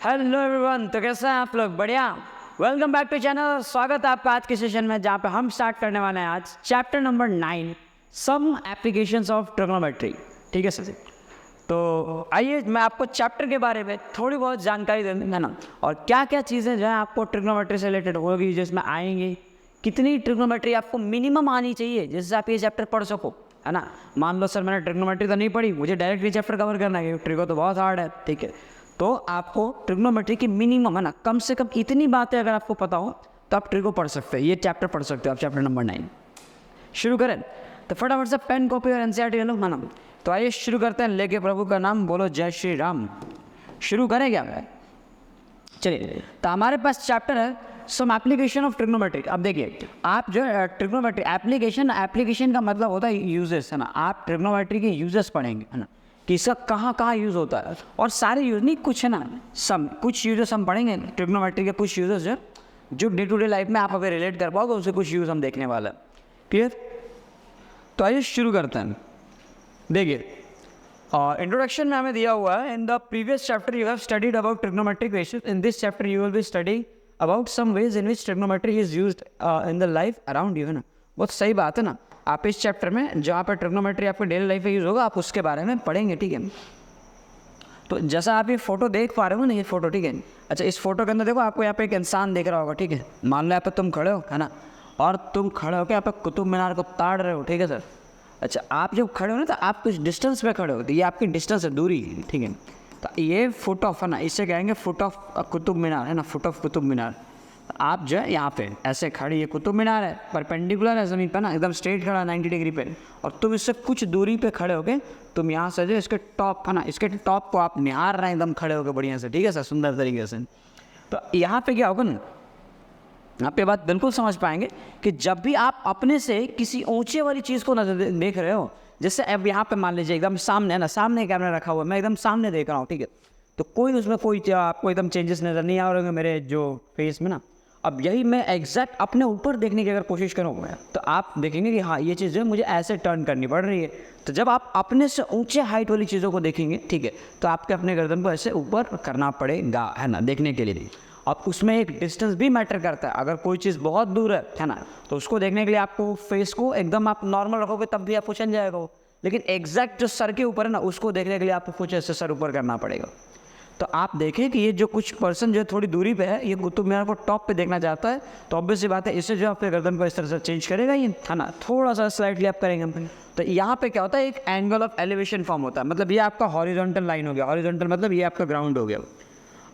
Hello everyone, तो कैसे हैं आप लोग? बढ़िया। Welcome back to channel. स्वागत है आपका आज के सेशन में, जहाँ पे हम स्टार्ट करने वाले हैं आज chapter number 9, some applications of trigonometry. ठीक है सर। तो आइए मैं आपको चैप्टर के बारे में थोड़ी बहुत जानकारी दे दूँगा ना, और क्या क्या चीज़ें जो है आपको ट्रिग्नोमेट्री से रिलेटेड होगी, जिसमें आएंगी, कितनी ट्रिग्नोमेट्री आपको मिनिमम आनी चाहिए जिससे आप ये चैप्टर पढ़ सको, है ना। मान लो सर मैंने ट्रिग्नोमेट्री तो नहीं पढ़ी, मुझे डायरेक्ट ये चैप्टर कवर करना है, ट्रिगो तो बहुत हार्ड है। ठीक है, तो आपको ट्रिग्नोमेट्री की मिनिमम, है ना, कम से कम इतनी बातें अगर आपको पता हो तो आप ट्रिगो पढ़ सकते हैं, ये चैप्टर पढ़ सकते हो आप, चैप्टर नंबर 9। शुरू करें तो फटाफट से पेन कॉपी और एनसीईआरटी ले लो माना। तो आइए शुरू करते हैं, लेके प्रभु का नाम बोलो जय श्री राम। शुरू करें क्या? चलिए, तो हमारे पास चैप्टर है सम एप्लीकेशन ऑफ ट्रिग्नोमेट्री। अब देखिए, आप जो ट्रिग्नोमेट्री एप्लीकेशन का मतलब होता है यूजेस, है ना। आप ट्रिग्नोमेट्री के यूजेस पढ़ेंगे, है ना, कि इसका कहाँ कहाँ यूज़ होता है, और सारे यूज़ नहीं, कुछ है ना, सम कुछ यूजेस हम पढ़ेंगे ट्रिग्नोमेट्री के, कुछ यूजेस जो डे टू डे लाइफ में आप अगर रिलेट कर पाओगे उससे कुछ यूज़ हम देखने वाले हैं। क्लियर? तो आइए शुरू करते हैं। देखिए, इंट्रोडक्शन में हमें दिया हुआ है, in the previous chapter you have studied about trigonometric ratios, in this chapter you will be study about some ways in which trigonometry is used in the life around you, है ना। बहुत सही बात है ना। आप इस चैप्टर में जहाँ पर ट्रिग्नोमेट्री आपके डेली लाइफ में यूज़ होगा, आप उसके बारे में पढ़ेंगे। ठीक है, तो जैसा आप ये फोटो देख पा रहे हो ना, ये फोटो, ठीक है। अच्छा, इस फोटो के अंदर देखो, आपको यहाँ पे एक इंसान दिख रहा होगा, ठीक है। मान लो यहाँ पे तुम खड़े हो, है ना, और तुम खड़े होकर यहाँ पे कुतुब मीनार को ताड़ रहे हो, ठीक है सर। अच्छा, आप जब खड़े हो ना, तो आप कुछ डिस्टेंस पे खड़े हो, तो ये आपकी डिस्टेंस है, दूरी, ठीक है। तो ये फुट ऑफ, है ना, इससे कहेंगे फुट ऑफ कुतुब मीनार, है ना, फुट ऑफ कुतुब मीनार। आप जो है यहाँ पे ऐसे खड़ी, ये कुतुब मीनार है, परपेंडिकुलर है ज़मीन पर ना, एकदम स्ट्रेट खड़ा 90 डिग्री पे, और तुम इससे कुछ दूरी पे खड़े होके तुम यहाँ से जो इसके टॉप, है ना, इसके टॉप को आप निहार रहे हैं एकदम खड़े होकर बढ़िया से, ठीक है सर, सुंदर तरीके से। तो यहाँ पे क्या होगा ना, आप ये बात बिल्कुल समझ पाएंगे कि जब भी आप अपने से किसी ऊंचे वाली चीज़ को नजर देख रहे हो, जैसे अब यहाँ पे मान लीजिए एकदम सामने, है ना, सामने कैमरा रखा हुआ है, मैं एकदम सामने देख रहा हूँ, ठीक है। तो कोई उसमें कोई आपको एकदम चेंजेस नज़र नहीं आ रहे होंगे मेरे जो फेस में ना। अब यही मैं एग्जैक्ट अपने ऊपर देखने की अगर कोशिश करूँगा, तो आप देखेंगे कि हाँ, ये चीज़ जो है मुझे ऐसे टर्न करनी पड़ रही है। तो जब आप अपने से ऊंचे हाइट वाली चीज़ों को देखेंगे, ठीक है, तो आपके अपने गर्दन को ऐसे ऊपर करना पड़ेगा, है ना, देखने के लिए। अब उसमें एक डिस्टेंस भी मैटर करता है। अगर कोई चीज़ बहुत दूर है ना, तो उसको देखने के लिए आपको फेस को एकदम आप नॉर्मल रखोगे तब भी आपको चल जाएगा वो। लेकिन एग्जैक्ट जो सर के ऊपर है ना, उसको देखने के लिए आपको कुछ ऐसे सर ऊपर करना पड़ेगा। तो आप देखें कि ये जो कुछ पर्सन जो है थोड़ी दूरी पे है, ये कुतुब मीनार को टॉप पे देखना चाहता है, तो ऑब्वियस सी बात है, इससे जो आपके गर्दन को इस तरह से चेंज करेगा ये, है ना, थोड़ा सा स्लाइटली आप करेंगे। तो यहाँ पे क्या होता है, एक एंगल ऑफ एलिवेशन फॉर्म होता है। मतलब ये आपका हॉरिजॉन्टल लाइन हो गया, हॉरिजॉन्टल मतलब ये आपका ग्राउंड हो गया।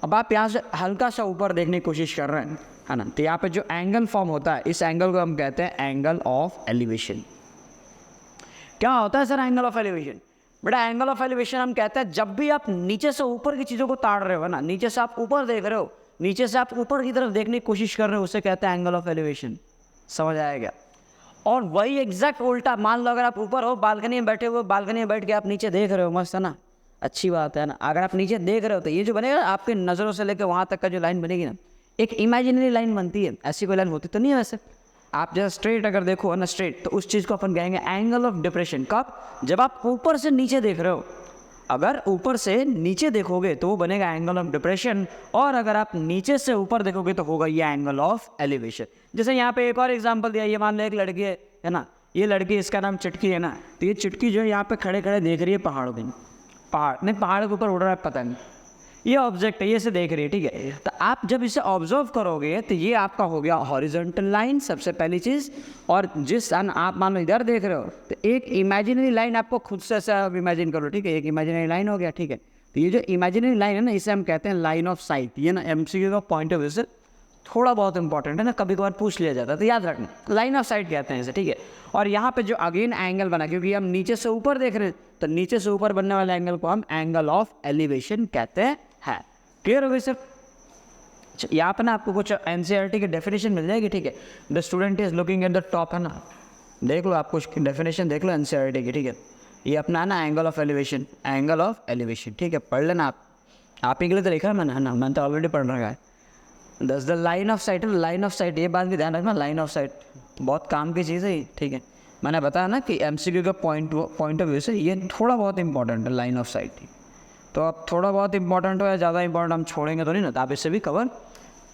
अब आप यहाँ से हल्का सा ऊपर देखने की कोशिश कर रहे हैं, है ना, तो यहाँ पे जो एंगल फॉर्म होता है, इस एंगल को हम कहते हैं एंगल ऑफ एलिवेशन। क्या होता है सर एंगल ऑफ एलिवेशन? बेटा, एंगल ऑफ एलिवेशन हम कहते हैं जब भी आप नीचे से ऊपर की चीज़ों को ताड़ रहे हो, ना, नीचे से आप ऊपर देख रहे हो, नीचे से आप ऊपर की तरफ देखने की कोशिश कर रहे हो, उसे कहते हैं एंगल ऑफ एलिवेशन। समझ आएगा? और वही एग्जैक्ट उल्टा, मान लो अगर आप ऊपर हो, बालकनी में बैठे हुए, बालकनी में बैठ के आप नीचे देख रहे हो, मस्त है ना, अच्छी बात है ना। अगर आप नीचे देख रहे हो तो ये जो बनेगा आपके नज़रों से लेकर वहाँ तक का जो लाइन बनेगी ना, एक इमेजिनरी लाइन बनती है। ऐसी कोई लाइन होती तो नहीं है वैसे। आप जैसे स्ट्रेट अगर देखो ना, स्ट्रेट, तो उस चीज़ को अपन कहेंगे एंगल ऑफ डिप्रेशन। कब? जब आप ऊपर से नीचे देख रहे हो। अगर ऊपर से नीचे देखोगे तो वो बनेगा एंगल ऑफ डिप्रेशन, और अगर आप नीचे से ऊपर देखोगे तो होगा ये एंगल ऑफ एलिवेशन। जैसे यहाँ पे एक और एग्जांपल दिया, ये मान लो एक लड़की है ना, ये लड़की, इसका नाम चुटकी है ना, तो ये चुटकी जो है यहाँ पे खड़े खड़े देख रही है पहाड़ों पे, पहाड़ के ऊपर उड़ रहा है, पता नहीं, ये ऑब्जेक्ट है, ये इसे देख रही है, ठीक है। तो आप जब इसे ऑब्जर्व करोगे तो ये आपका हो गया हॉरिजॉन्टल लाइन, सबसे पहली चीज़। और जिस आप मान लो इधर देख रहे हो, तो एक इमेजिनरी लाइन आपको खुद से ऐसा इमेजिन करो, ठीक है, एक इमेजिनरी लाइन हो गया, ठीक है। तो ये जो इमेजिनरी लाइन है ना, इसे हम कहते हैं लाइन ऑफ साइट। ये ना एमसीक्यू का पॉइंट ऑफ व्यू से थोड़ा बहुत इंपॉर्टेंट है ना, कभी कभार पूछ लिया जाता है, तो याद रखना, लाइन ऑफ साइट कहते हैं इसे, ठीक है। और यहाँ पे जो अगेन एंगल बना, क्योंकि हम नीचे से ऊपर देख रहे हैं, तो नीचे से ऊपर बनने वाले एंगल को हम एंगल ऑफ एलिवेशन कहते हैं। क्लियर हो गई सर? यहाँ पे ना आपको कुछ एनसीईआरटी की डेफिनेशन मिल जाएगी, ठीक है। The student is looking at the top, है ना, देख लो आप कुछ डेफिनेशन देख लो एनसीईआरटी की, ठीक है। ये अपना ना angle of elevation, angle of elevation, ठीक है, पढ़ लेना आप ही के लिए तो लिखा है मैंने, है ना, मैंने तो ऑलरेडी पढ़ रखा है। दस the line of site, line of site, ये बात भी ध्यान रखना, लाइन ऑफ साइट बहुत काम की चीज़ है, ठीक है। मैंने बताया ना कि एमसीक्यू का पॉइंट ऑफ व्यू से ये थोड़ा बहुत इंपॉर्टेंट है, लाइन ऑफ साइट। तो अब थोड़ा बहुत इंपॉर्टेंट हो या ज़्यादा इंपॉर्टेंट हम छोड़ेंगे तो नहीं ना, तो आप इससे भी कवर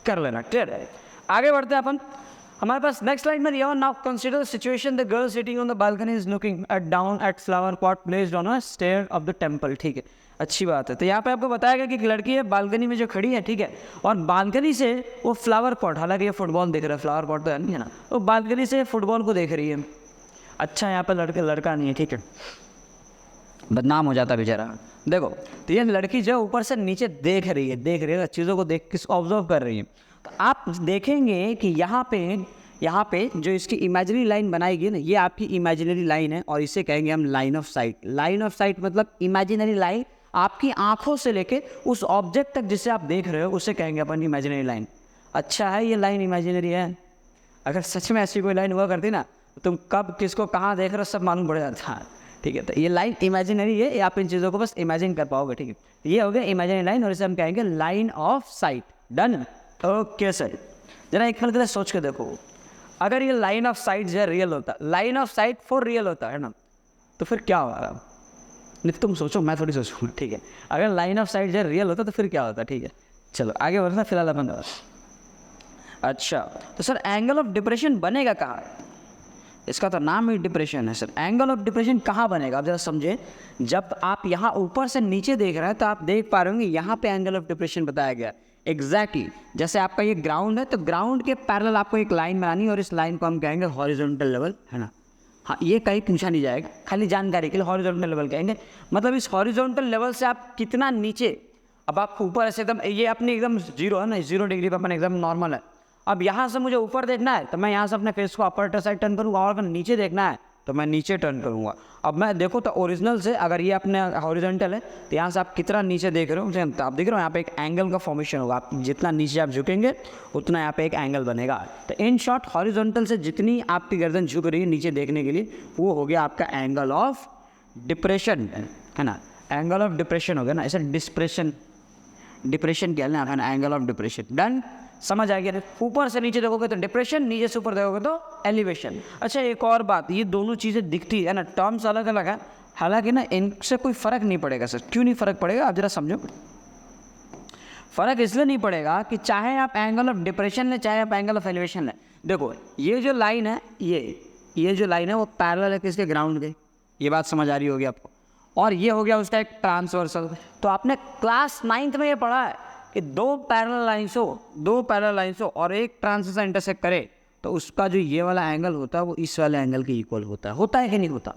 कर लेना। क्लियर है? आगे बढ़ते हैं अपन। हमारे पास नेक्स्ट लाइन में दिया, now consider the situation the girl sitting on the balcony is looking at down at flower pot placed on a stair of the temple. ठीक है, अच्छी बात है। तो यहाँ पे आपको बताया गया कि एक लड़की है बालकनी में जो खड़ी है, ठीक है, और बालकनी से वो फ्लावर पॉट, हालांकि ये फुटबॉल देख रहा है, फ्लावर पॉट तो नहीं है ना, वो बालकनी से फुटबॉल को देख रही है। अच्छा, यहाँ पर लड़का नहीं है, ठीक है, बदनाम हो जाता बेचारा। देखो, तो ये लड़की जो ऊपर से नीचे देख रही है चीज़ों को देख किस ऑब्जर्व कर रही है। तो आप देखेंगे कि यहाँ पे जो इसकी इमेजिनरी लाइन बनाई गई ना, ये आपकी इमेजिनरी लाइन है और इसे कहेंगे हम line of site. Line of site मतलब इमेजिनरी लाइन, आपकी आंखों से लेके उस ऑब्जेक्ट तक जिसे आप देख रहे हो उसे कहेंगे अपन इमेजिनरी लाइन। अच्छा है, ये लाइन इमेजिनरी है। अगर सच में ऐसी कोई लाइन हुआ करती ना, तो तुम कब किसको कहाँ देख रहे हो सब मालूम पड़ जाता। ठीक है, तो ये लाइन इमेजिनरी है, आप इन चीज़ों को बस इमेजिन कर पाओगे। ठीक है, ये हो गया इमेजिनरी लाइन और इसे हम कहेंगे line of site. Done? Okay sir, जरा एक पल के लिए सोच के देखो, अगर ये लाइन ऑफ साइट जो है रियल होता, line of site for real होता है ना, तो फिर क्या होगा? नहीं तुम सोचो, मैं थोड़ी सोचूँ। ठीक है, अगर लाइन ऑफ साइट जो है रियल होता तो फिर क्या होता? ठीक है, चलो आगे बढ़ना फिलहाल अपन। अच्छा, तो सर एंगल ऑफ डिप्रेशन बनेगा कहाँ? इसका तो नाम ही डिप्रेशन है सर। एंगल ऑफ डिप्रेशन कहाँ बनेगा? आप जरा समझे, जब आप यहाँ ऊपर से नीचे देख रहे हैं तो आप देख पा रहे होंगे यहाँ पे एंगल ऑफ डिप्रेशन बताया गया। एग्जैक्टली जैसे आपका ये ग्राउंड है, तो ग्राउंड के पैरेलल आपको एक लाइन बनानी है और इस लाइन को हम कहेंगे हॉरिजॉन्टल लेवल, है ना। हाँ, ये कहीं पूछा नहीं जाएगा, खाली जानकारी के लिए हॉरिजॉन्टल लेवल कहेंगे। मतलब इस हॉरिजॉन्टल लेवल से आप कितना नीचे, अब आप ऊपर ऐसे एकदम, ये अपनी एकदम जीरो है ना, 0 डिग्री पर अपन एकदम नॉर्मल है। अब यहाँ से मुझे ऊपर देखना है तो मैं यहाँ से अपने फेस को अपर साइड टर्न करूँगा, और अगर नीचे देखना है तो मैं नीचे टर्न करूँगा। अब मैं देखो तो ओरिजिनल से अगर ये अपने हॉरिजॉन्टल है तो यहाँ से आप कितना नीचे देख रहे हो, तो आप देख रहे हो यहाँ पे एक एंगल का फॉर्मेशन होगा। आप जितना नीचे आप झुकेंगे उतना यहाँ पे एक एंगल बनेगा। तो इन शॉर्ट हॉरिजॉन्टल से जितनी आपकी गर्दन झुक रही है नीचे देखने के लिए, वो हो गया आपका एंगल ऑफ डिप्रेशन, है ना। एंगल ऑफ डिप्रेशन हो गया ना, ऐसा डिप्रेशन क्या है ना, एंगल ऑफ डिप्रेशन। डन? समझ आ गया? ऊपर से नीचे देखोगे तो डिप्रेशन, नीचे से ऊपर देखोगे तो एलिवेशन। अच्छा, एक और बात, ये दोनों चीज़ें दिखती है ना, टर्म्स अलग अलग है, हालांकि ना इनसे कोई फ़र्क नहीं पड़ेगा सर। क्यों नहीं फ़र्क पड़ेगा? आप जरा समझो। फ़र्क इसलिए नहीं पड़ेगा कि चाहे आप एंगल ऑफ डिप्रेशन लें, चाहे आप एंगल ऑफ एलिवेशन लें। देखो, ये जो लाइन है, ये जो लाइन है वो पैरेलल है किसके? ग्राउंड के। ये बात समझ आ रही होगी आपको। और ये हो गया उसका एक ट्रांसवर्सल। तो आपने क्लास 9th में ये पढ़ा है कि दो पैरेलल लाइन्स हो और एक ट्रांसवर्सल इंटरसेक्ट करे तो उसका जो ये वाला एंगल होता है वो इस वाले एंगल के इक्वल होता है कि नहीं होता?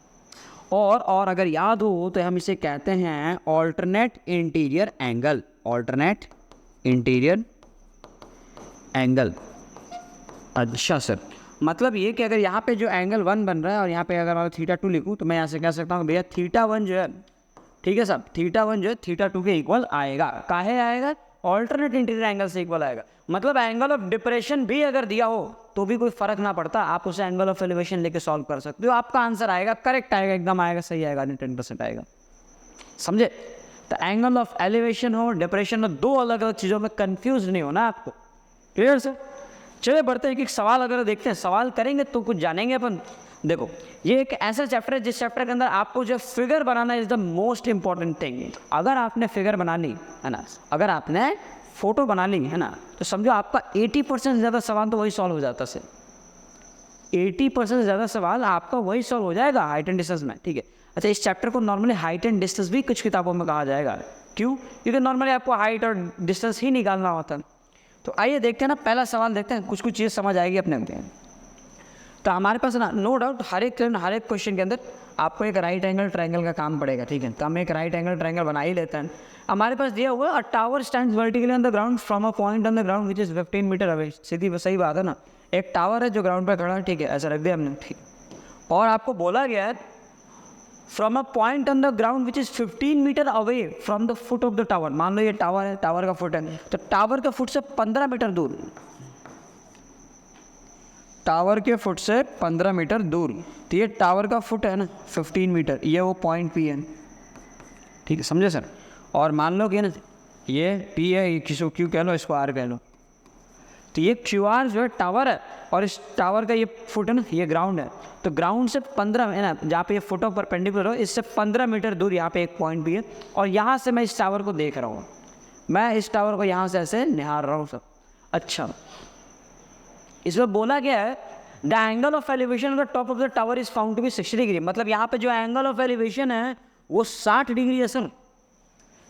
और अगर याद हो तो हम इसे कहते हैं alternate interior angle. Alternate interior angle. अच्छा सर, मतलब ये कि अगर यहाँ पे जो एंगल 1 बन रहा है और यहाँ पे अगर मैं θ2 लिखूँ तो मैं यहाँ से कह सकता हूँ भैया θ1 जो है, ठीक है साहब, θ1 जो है θ2 के इक्वल आएगा। काहे आएगा? ऑल्टरनेट इंटीरियर एंगल से इक्वल आएगा। मतलब एंगल ऑफ डिप्रेशन भी अगर दिया हो तो भी कोई फर्क ना पड़ता, आप उसे एंगल ऑफ एलिवेशन लेके सॉल्व कर सकते हो। आपका आंसर आएगा, करेक्ट आएगा, एकदम आएगा, सही आएगा, 10% आएगा। समझे? तो एंगल ऑफ एलिवेशन हो, डिप्रेशन हो, दो अलग अलग चीज़ों में कंफ्यूज नहीं होना आपको। Clear sir? चलिए बढ़ते हैं, एक सवाल अगर देखते हैं, सवाल करेंगे तो कुछ जानेंगे अपन। देखो, ये एक ऐसा चैप्टर है जिस चैप्टर के अंदर आपको जो figure banana is the most important thing. अगर आपने फिगर बना ली है ना, अगर आपने फोटो बना ली है ना, तो समझो आपका 80% से ज़्यादा सवाल तो वही सॉल्व हो जाता है। 80% से ज़्यादा सवाल आपका वही सॉल्व हो जाएगा हाइट एंड डिस्टेंस में। ठीक है। अच्छा, इस चैप्टर को नॉर्मली हाइट एंड डिस्टेंस भी कुछ किताबों में कहा जाएगा। क्यों? क्योंकि नॉर्मली आपको हाइट और डिस्टेंस ही निकालना होता है। तो आइए देखते हैं ना, पहला सवाल देखते हैं, कुछ चीज़ समझ आएगी अपने को। तो हमारे पास ना नो डाउट हर एक क्वेश्चन के अंदर आपको एक राइट एंगल ट्रायंगल का काम पड़ेगा। ठीक है, तो हम एक राइट एंगल ट्रायंगल बना ही लेते हैं। हमारे पास दिया हुआ a tower stands vertically on the ground from a point on the ground which is 15 metre away. सीधी सही बात है ना, एक टावर है जो ग्राउंड पर खड़ा है। ठीक है, ऐसा रख दिया हमने। ठीक, और आपको बोला गया है from a point on the ground which is 15 metre away from the foot of the tower. मान लो ये टावर है, टावर का फुट है, तो टावर के फुट से 15 मीटर दूर, टावर के फुट से 15 मीटर दूर, तो ये टावर का फुट है ना 15 मीटर, ये वो पॉइंट पी है। ठीक है, समझे सर? और मान लो कि ना ये पी है, ये किसी क्यू कह लो, इसको आर कह लो। तो ये क्यू आर जो है टावर है, और इस टावर का ये फुट है ना, ये ग्राउंड है। तो ग्राउंड से 15 है ना, जहाँ पे ये फुट ऑफ परपेंडिकुलर हो, इससे 15 मीटर दूर यहाँ पे एक पॉइंट भी है, और यहाँ से मैं इस टावर को देख रहा हूँ। मैं इस टावर को यहाँ से ऐसे निहार रहा हूँ सब। अच्छा, इसमें बोला गया है the angle of elevation of the top of the tower is found to be 60 degree. मतलब यहाँ पे जो एंगल ऑफ एलिवेशन है वो 60 डिग्री है सर,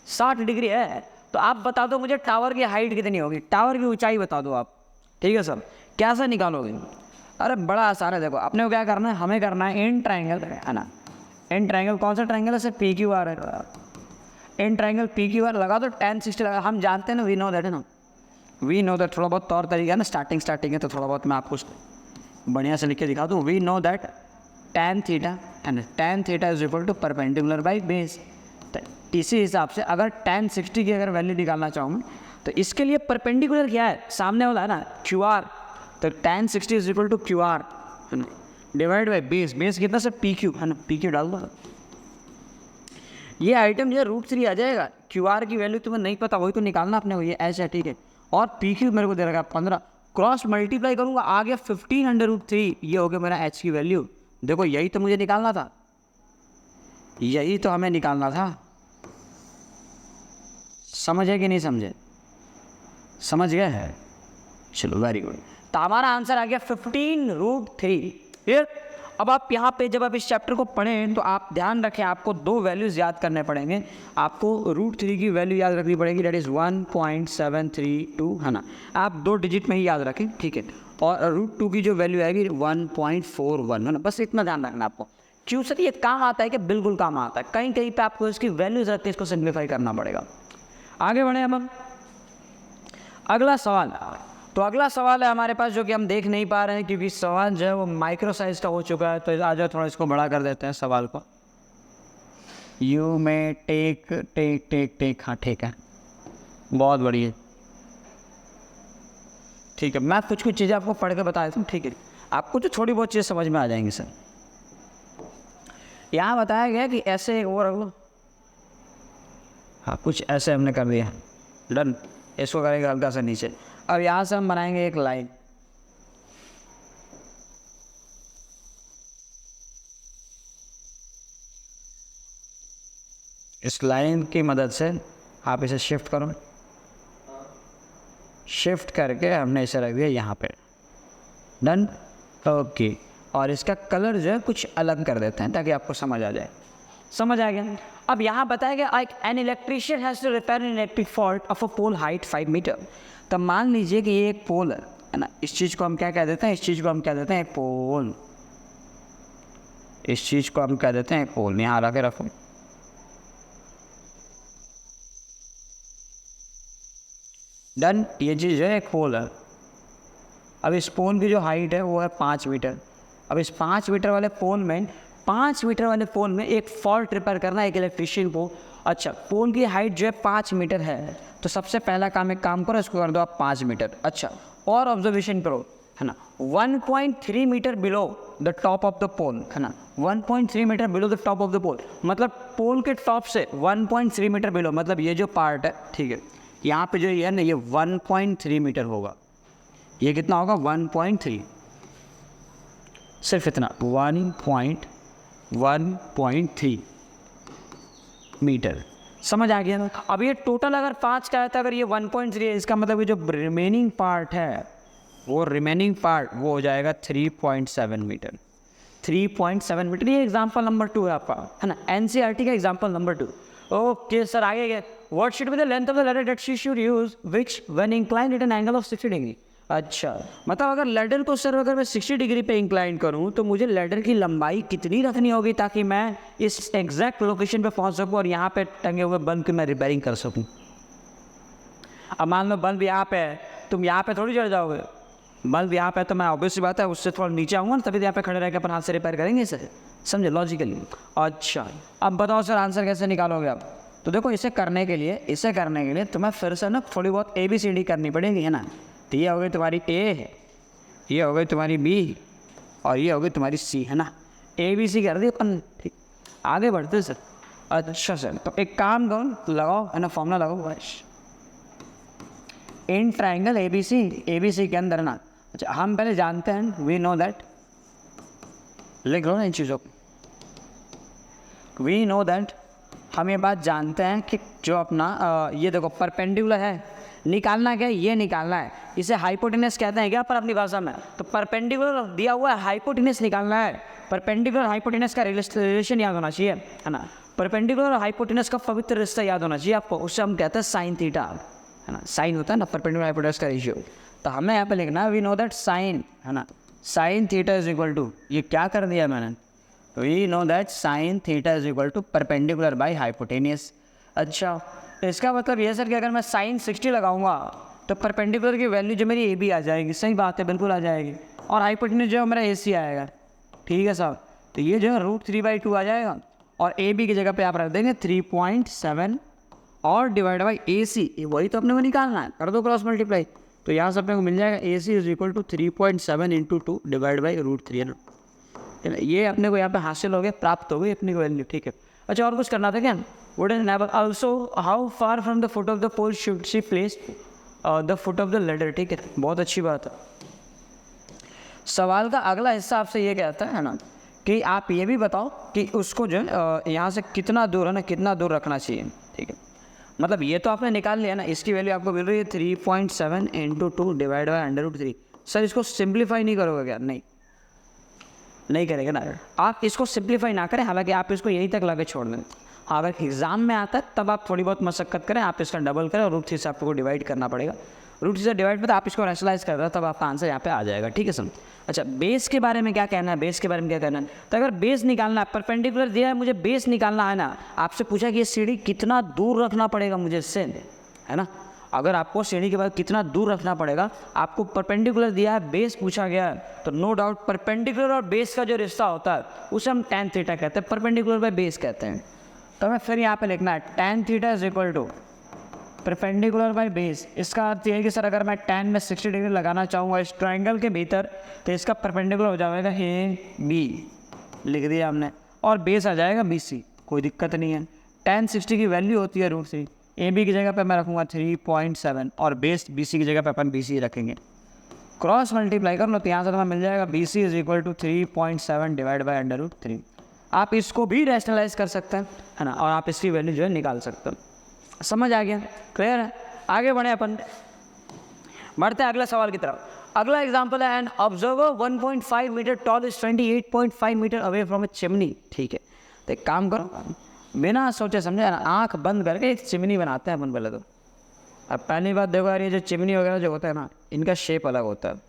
60 डिग्री है। तो आप बता दो मुझे टावर की हाइट कितनी होगी, टावर की ऊंचाई बता दो आप। ठीक है सर, कैसे निकालोगे? अरे बड़ा आसान है, देखो अपने को क्या करना है, हमें करना है इन ट्राइंगल है ना। इन ट्राइंगल कौन सा ट्राइंगल है सर? पी क्यू आर है। In triangle P Q R लगा दो, tan 60 लगा। हम जानते हैं ना, वी नो दैट है ना, वी नो दैट। थोड़ा बहुत तौर तरीका है ना, स्टार्टिंग है तो थोड़ा बहुत मैं आपको बढ़िया से लिख के दिखा दूँ। We know that tan theta and tan theta is equal to perpendicular by base. इसी हिसाब से अगर tan 60 की अगर वैल्यू निकालना चाहूँ तो इसके लिए परपेंडिकुलर क्या है, सामने वाला है ना क्यू आर। तो tan 60 is equal to Q R divide by base. Base कितना सर? पी क्यू है ना, पी क्यू डाल दो। ये आइटम जो √3 आ जाएगा। क्यू आर की वैल्यू तुम्हें नहीं पता, वही तो निकालना अपने को, ये ऐसा है ठीक है। और पी क्यू मेरे को दे रखा 15, क्रॉस मल्टीप्लाई करूँगा आ गया 1500√3। ये हो गया मेरा एच की वैल्यू। देखो यही तो मुझे निकालना था, यही तो हमें निकालना था। समझे कि नहीं समझे? समझ गए हैं? चलो वेरी गुड। तो हमारा आंसर आ गया 15√3। फिर अब आप यहाँ पे जब आप इस चैप्टर को पढ़ें तो आप ध्यान रखें, आपको दो वैल्यूज़ याद करने पड़ेंगे। आपको √3 की वैल्यू याद रखनी पड़ेगी, दैट इज़ 1.732 है ना। आप 2 डिजिट में ही याद रखें, ठीक है। और √2 की जो वैल्यू आएगी 1.41 है ना। बस इतना ध्यान रखना आपको। क्यों सर ये काम आता है कि बिल्कुल काम आता है, कहीं कहीं पे आपको इसकी वैल्यूज़ रखते हैं, इसको सिंप्लीफाई करना पड़ेगा। आगे बढ़े अब हम अगला सवाल। तो अगला सवाल है हमारे पास जो कि हम देख नहीं पा रहे हैं क्योंकि सवाल जो है वो माइक्रो साइज का हो चुका है। तो आ जाओ थोड़ा इसको बड़ा कर देते हैं सवाल को। यू में टेक हाँ ठीक है, बहुत बढ़िया। ठीक है, मैं कुछ चीज़ें आपको पढ़ के बता देता हूँ, ठीक है। आपको जो थोड़ी बहुत चीज़ें समझ में आ जाएंगी सर। यहाँ बताया गया कि ऐसे वो रख लो, हाँ कुछ ऐसे हमने कर दिया, डन। इसको करेंगे हल्का सा नीचे। अब यहाँ से हम बनाएंगे एक लाइन। इस लाइन की मदद से आप इसे शिफ्ट करो, शिफ्ट करके हमने इसे रख दिया यहाँ पे, डन। ओके, और इसका कलर जो है कुछ अलग कर देते हैं ताकि आपको समझ आ जाए। समझ आ गया? अब यहाँ बताया गया an electrician has to repair an electric fault of a pole height 5 metre. तब मान लीजिए कि ये एक पोल है ना, इस चीज़ को हम क्या कह देते हैं, इस चीज़ को हम कह देते हैं एक पोल, इस चीज़ को हम कह देते हैं एक पोल। यहाँ रखे रखो, डन। ये चीज़ है एक पोल है। अब इस पोल की जो हाइट है वो है 5 मीटर। अब इस 5 मीटर वाले पोल में, 5 मीटर वाले पोल में एक फॉल्ट रिपेयर करना है एक इलेक्ट्रिशियन को। अच्छा, पोल की हाइट जो है 5 मीटर है, तो सबसे पहला काम, एक काम करो, इसको कर दो आप 5 मीटर। अच्छा, और ऑब्जर्वेशन करो है ना, 1.3 metre below the top of the pole है ना, 1.3 metre below the top of the pole. मतलब पोल के टॉप से 1.3 मीटर बिलो, मतलब ये जो पार्ट है, ठीक है, यहाँ पे जो ये है ना, ये 1.3 मीटर होगा। ये कितना होगा? 1.3, सिर्फ इतना, 1.3 मीटर। समझ आ गया ना? अब ये टोटल अगर 5 का है तो अगर ये 1.3 है, इसका मतलब ये जो रिमेनिंग पार्ट है वो रिमेनिंग पार्ट वो हो जाएगा 3.7 मीटर। 3.7 मीटर। ये एग्जाम्पल नंबर 2 है आपका, है ना, एनसीईआरटी का एग्जाम्पल नंबर 2। ओके सर, आगे गए। What should be the length of the ladder that she should use which when inclined at an angle of 60 degree. अच्छा, मतलब अगर लैडर को सर अगर मैं 60 डिग्री पे इंक्लाइन करूं तो मुझे लैडर की लंबाई कितनी रखनी होगी ताकि मैं इस एग्जैक्ट लोकेशन पे पहुंच सकूं और यहाँ पे टंगे हुए बल्ब की मैं रिपेयरिंग कर सकूं। अब मान लो बल्ब यहाँ पे है, तुम यहाँ पे थोड़ी चढ़ जाओगे। बल्ब यहाँ पे तो मैं ऑब्वियस सी बात है उससे थोड़ा नीचे आऊँगा ना, तभी यहाँ पे खड़े रह के अपन हाथ से रिपेयर करेंगे सर। समझे लॉजिकली? अच्छा, अब बताओ सर आंसर कैसे निकालोगे आप? तो देखो इसे करने के लिए तुम्हें फिर से ना थोड़ी बहुत ABCD करनी पड़ेगी, है ना। तो ये हो गई तुम्हारी A, ये हो गई तुम्हारी B और ये हो गई तुम्हारी C, है ना। ABC कर दी अपन, ठीक। आगे बढ़ते सर। अच्छा सर, तो एक काम करो, लगाओ है ना, फॉर्मूला लगाओ। इन ट्राइंगल ABC के अंदर ना, अच्छा हम पहले जानते हैं, वी नो दैट, लिख लो ना इन चीज़ों को, वी नो दैट, हम ये बात जानते हैं कि जो अपना ये देखो परपेंडिकुलर है, निकालना क्या है, ये निकालना है, इसे हाइपोटेनस कहते हैं क्या पर अपनी भाषा में, तो परपेंडिकुलर दिया हुआ है, हाइपोटेनस निकालना है, परपेंडिकुलर हाइपोटेनस का रिलेशन याद होना चाहिए, है ना, परपेंडिकुलर और हाइपोटेनस का पवित्र रिश्ता याद होना चाहिए आपको, उससे हम कहते हैं साइन थीटा, है ना, साइन होता है ना परपेंडिकुलर हाइपोटेनस का रेशियो, तो हमें यहाँ पे लिखना है वी नो दैट साइन, है ना, sine theta is equal to, ये क्या कर दिया मैंने, we know that sine theta is equal to perpendicular by hypotenuse. अच्छा तो इसका मतलब ये सर कि अगर मैं साइन 60 लगाऊंगा तो परपेंडिकुलर की वैल्यू जो मेरी ए बी आ जाएगी, सही बात है, बिल्कुल आ जाएगी, और हाइपोटेनियस जो मेरा ए सी आएगा, ठीक है साहब, तो ये जो है √3/2 आ जाएगा, और ए बी की जगह पे आप रख देंगे 3.7 और डिवाइड बाई ए सी, वही तो अपने को निकालना है, कर दो क्रॉस मल्टीप्लाई, तो यहाँ से अपने को मिल जाएगा A C is equal to 3.7 × 2 divide by √3, ये अपने को यहाँ पे हासिल हो गया, प्राप्त हो गई अपनी को वैल्यू, ठीक है। अच्छा और कुछ करना था क्या, would an never also how far from the foot of the pole should she place the foot of the ladder, ठीक है, बहुत अच्छी बात है। सवाल का अगला हिस्सा आपसे ये कहता है ना कि आप ये भी बताओ कि उसको जो यहाँ से कितना दूर है ना, कितना दूर रखना चाहिए, ठीक है, मतलब ये तो आपने निकाल लिया ना, इसकी वैल्यू आपको मिल रही है 3.7 × 2 डिवाइड बाई √3, सर इसको सिंप्लीफाई नहीं करोगे क्या, नहीं करेंगे ना, आप इसको सिंप्लीफाई ना करें, हालांकि आप इसको यहीं तक लगे छोड़ दें, हाँ अगर एग्जाम में आता है तब आप थोड़ी बहुत मशक्कत करें, आप इसका डबल करें और √3 से आपको डिवाइड करना पड़ेगा, √3 से डिवाइड पर आप इसको रैशनलाइज कर रहे हो तब आपका आंसर यहाँ पे आ जाएगा, ठीक है सर। अच्छा बेस के बारे में क्या कहना है, बेस के बारे में क्या कहना है, तो अगर बेस निकालना है, परपेंडिकुलर दिया है मुझे बेस निकालना है ना, आपसे पूछा कि ये सीढ़ी कितना दूर रखना पड़ेगा मुझे इससे, है ना, अगर आपको सीढ़ी के बाद कितना दूर रखना पड़ेगा, आपको परपेंडिकुलर दिया है, बेस पूछा गया है, तो नो डाउट परपेंडिकुलर और बेस का जो रिश्ता होता है उसे हम tan थीटा कहते हैं, परपेंडिकुलर बाय बेस कहते हैं, तो हमें फिर यहाँ पे लिखना है tan theta is equal to perpendicular by base, इसका अर्थ ये है कि सर अगर मैं tan में 60 डिग्री लगाना चाहूँगा इस ट्राइंगल के भीतर, तो इसका परपेंडिकुलर हो जाएगा AB, लिख दिया हमने, और बेस आ जाएगा BC, कोई दिक्कत नहीं है, tan 60 की वैल्यू होती है √3, AB की जगह पे मैं रखूँगा 3.7 और बेस BC की जगह पे अपन BC रखेंगे, क्रॉस मल्टीप्लाई कर लो तो यहाँ से तुम्हें मिल जाएगा BC is equal to 3.7 divide by √3, आप इसको भी रैशनलाइज कर सकते हैं, है ना, और आप इसकी वैल्यू जो है निकाल सकते हैं, समझ आ गया, क्लियर है, आगे बढ़े अपन, बढ़ते हैं अगला सवाल की तरफ। अगला एग्जाम्पल है an observer 1.5 metre tall is 28.5 metre away from a chimney, ठीक है, तो एक काम करो, बिना सोचे समझे आँख बंद करके एक चिमनी बनाते हैं अपन पहले तो। अब पहली बात देखो यार, ये जो चिमनी वगैरह जो होता है ना, इनका शेप अलग होता है,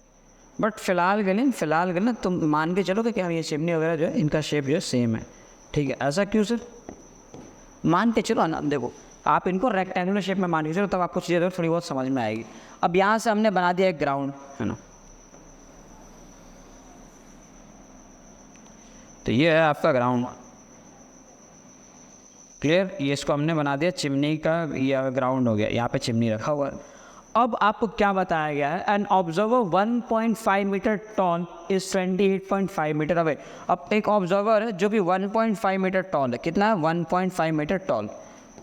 बट फिलहाल के लिए ना तुम मान के चलो कि क्या ये चिमनी वगैरह जो है इनका शेप जो है सेम है, ठीक है, ऐसा क्यों सर, मान के चलो ना, देखो आप इनको रेक्टेंगुलर शेप में मान के चलो तब आपको चीज़ें थोड़ी बहुत समझ में आएगी। अब यहाँ से हमने बना दिया एक ग्राउंड, है ना, तो ये है आपका ग्राउंड, क्लियर, ये इसको हमने बना दिया चिमनी का, ये ग्राउंड हो गया, यहाँ पे चिमनी रखा हुआ है। अब आपको क्या बताया गया है, an observer 1.5 metre tall is 28.5 metre away. अब एक ऑब्जर्वर है जो भी 1.5 मीटर टॉल है, कितना है 1.5 मीटर टॉल,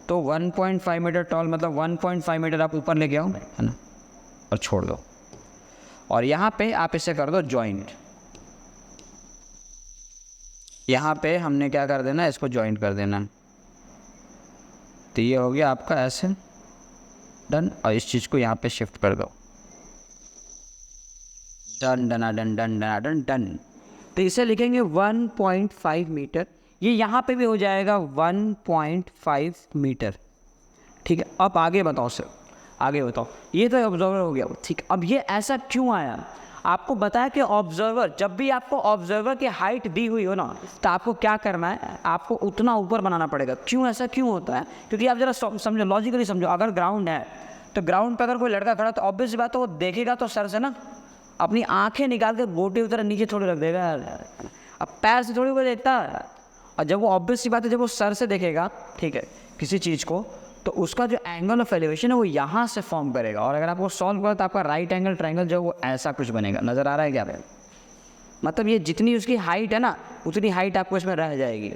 तो 1.5 मीटर टॉल मतलब 1.5 मीटर आप ऊपर लेके आओ, है ना, और छोड़ दो, और यहाँ पे आप इसे कर दो जॉइंट, यहाँ पे हमने क्या कर देना, इसको जॉइंट कर देना, तो ये हो गया आपका ऐसे डन, और इस चीज़ को यहाँ पे शिफ्ट कर दो, डन डना डन डन डना डन डन, तो इसे लिखेंगे 1.5 मीटर, ये यहाँ पे भी हो जाएगा 1.5 मीटर, ठीक है। अब आगे बताओ सर, आगे बताओ, ये तो ऑब्जर्वर हो गया, ठीक। अब ये ऐसा क्यों आया, आपको बताया कि ऑब्जर्वर, जब भी आपको ऑब्जर्वर की हाइट दी हुई हो ना, तो आपको क्या करना है, आपको उतना ऊपर बनाना पड़ेगा। क्यों ऐसा क्यों होता है, क्योंकि आप जरा समझो, लॉजिकली समझो, अगर ग्राउंड है तो ग्राउंड पर अगर कोई लड़का खड़ा तो ऑब्वियस बात है वो देखेगा तो सर से ना, अपनी आंखें निकाल के गोटी उतर नीचे थोड़ी रख देगा, अब पैर से थोड़ी वो देखता है, और जब वो ऑब्वियस सी बात है जब वो सर से देखेगा, ठीक है, किसी चीज़ को, तो उसका जो एंगल ऑफ एलिवेशन है वो यहाँ से फॉर्म करेगा, और अगर आपको सॉल्व करो तो आपका राइट एंगल ट्रायंगल जो वो ऐसा कुछ बनेगा, नज़र आ रहा है क्या, मतलब ये जितनी उसकी हाइट है ना उतनी हाइट आपको इसमें रह जाएगी।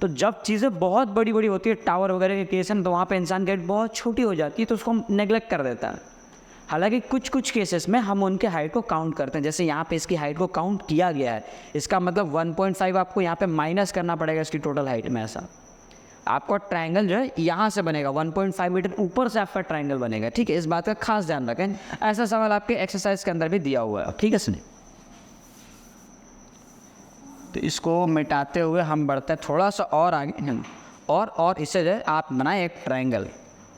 तो जब चीज़ें बहुत बड़ी बड़ी होती है, टावर वगैरह के केस है, तो वहाँ पे इंसान की हाइट बहुत छोटी हो जाती है, तो उसको हम नेगलेक्ट कर देता है। हालांकि कुछ कुछ केसेस में हम उनके हाइट को काउंट करते हैं, जैसे यहाँ पे इसकी हाइट को काउंट किया गया है, इसका मतलब 1.5 आपको यहाँ पे माइनस करना पड़ेगा इसकी टोटल हाइट में। ऐसा आपका ट्रायंगल जो है यहाँ से बनेगा, 1.5 मीटर ऊपर से आपका ट्रायंगल बनेगा, ठीक है। इस बात का खास ध्यान रखें, ऐसा सवाल आपके एक्सरसाइज के अंदर भी दिया हुआ है, ठीक है सुनिए। तो इसको मिटाते हुए हम बढ़ते हैं थोड़ा सा और आगे, और इससे जो है आप बनाए एक ट्रायंगल।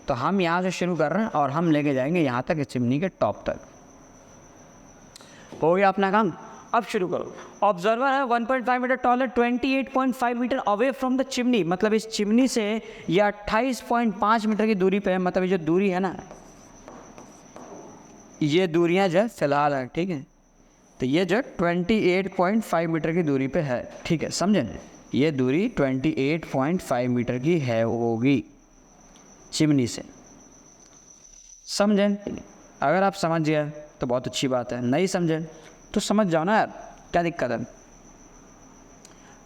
तो हम यहाँ से शुरू कर रहे हैं और हम लेके जाएंगे यहाँ तक, चिमनी के टॉप तक। हो गया अपना काम, अब शुरू करो। ऑब्जर्वर है 1.5 मीटर टॉल है, 28.5 metre away from the chimney, मतलब इस चिमनी से ये 28.5 मीटर की दूरी पे है। मतलब ये जो दूरी है ना, ये दूरियाँ जो है फिलहाल है, ठीक है। तो ये जो 28.5 मीटर की दूरी पे है, ठीक है, समझें। ये दूरी 28.5 मीटर की है होगी चिमनी से, समझें। अगर आप समझ गए तो बहुत अच्छी बात है, नहीं समझें तो समझ जाओ ना यार, क्या दिक्कत है।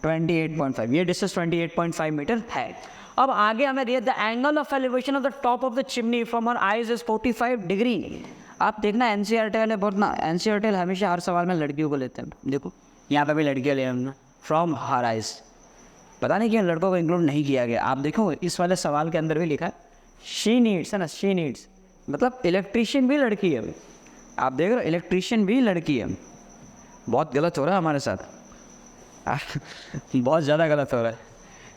28.5, ये डिस्टेंस 28.5 मीटर है। अब आगे हमें दिया the angle of elevation of the top of the chimney from our eyes is 45 degree. आप देखना एनसीईआरटी वाले बहुत ना, एनसीईआरटी हमेशा हर सवाल में लड़कियों को लेते हैं। देखो यहाँ पे भी लड़कियाँ ले हमने, फ्रॉम हर आइज। पता नहीं क्यों लड़कों को इंक्लूड नहीं किया गया। आप देखो इस वाले सवाल के अंदर भी लिखा है शी नीड्स, है ना, शी नीड्स, मतलब इलेक्ट्रीशियन भी लड़की है। आप देख रहे हो इलेक्ट्रीशियन भी लड़की है। बहुत गलत हो रहा है हमारे साथ बहुत ज़्यादा गलत हो रहा है।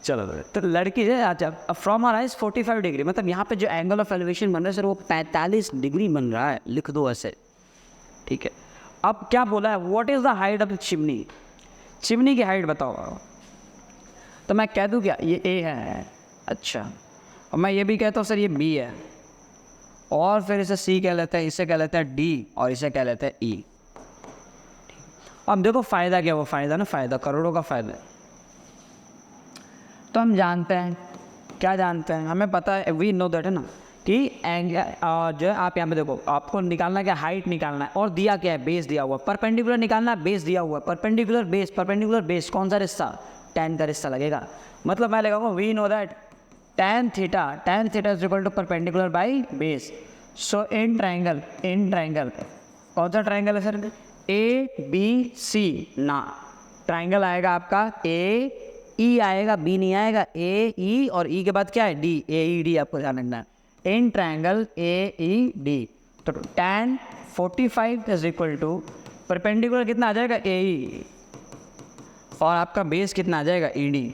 चलो तो लड़की है। अच्छा, फ्रॉम आवर आइज 45 डिग्री, मतलब यहाँ पे जो एंगल ऑफ एलिवेशन बन रहा है सर वो 45 डिग्री बन रहा है, लिख दो ऐसे, ठीक है। अब क्या बोला है, what is the height of the chimney, chimney की हाइट बताओ। तो मैं कह दूँ क्या, ये ए है, अच्छा, और मैं ये भी कहता हूँ सर ये बी है, और फिर इसे सी कह लेते हैं, इसे कह लेते हैं डी, और इसे कह लेते हैं ई। अब देखो फ़ायदा क्या, वो फ़ायदा ना, फ़ायदा करोड़ों का फ़ायदा है। तो हम जानते हैं, क्या जानते हैं, हमें पता है, वी नो दैट, है ना, कि जो है आप यहाँ पे देखो, आपको निकालना क्या, हाइट निकालना है, और दिया क्या है, बेस दिया हुआ, परपेंडिकुलर निकालना है, बेस दिया हुआ है, परपेंडिकुलर बेस, परपेंडिकुलर बेस कौन सा रिश्ता, tan का रिश्ता लगेगा। मतलब मैं लगाऊंगा we know that tan theta is equal to perpendicular by base. So in triangle कौन सा ट्राइंगल है सर, ए बी सी ना, ट्राइंगल आएगा आपका ए ई आएगा, बी नहीं आएगा, ए ई, और ई के बाद क्या है, डी, ए ई डी आपको ध्यान रखना है। In triangle A E D, तो tan 45 is equal to perpendicular कितना आ जाएगा, ए ई, और आपका बेस कितना आ जाएगा, ई डी।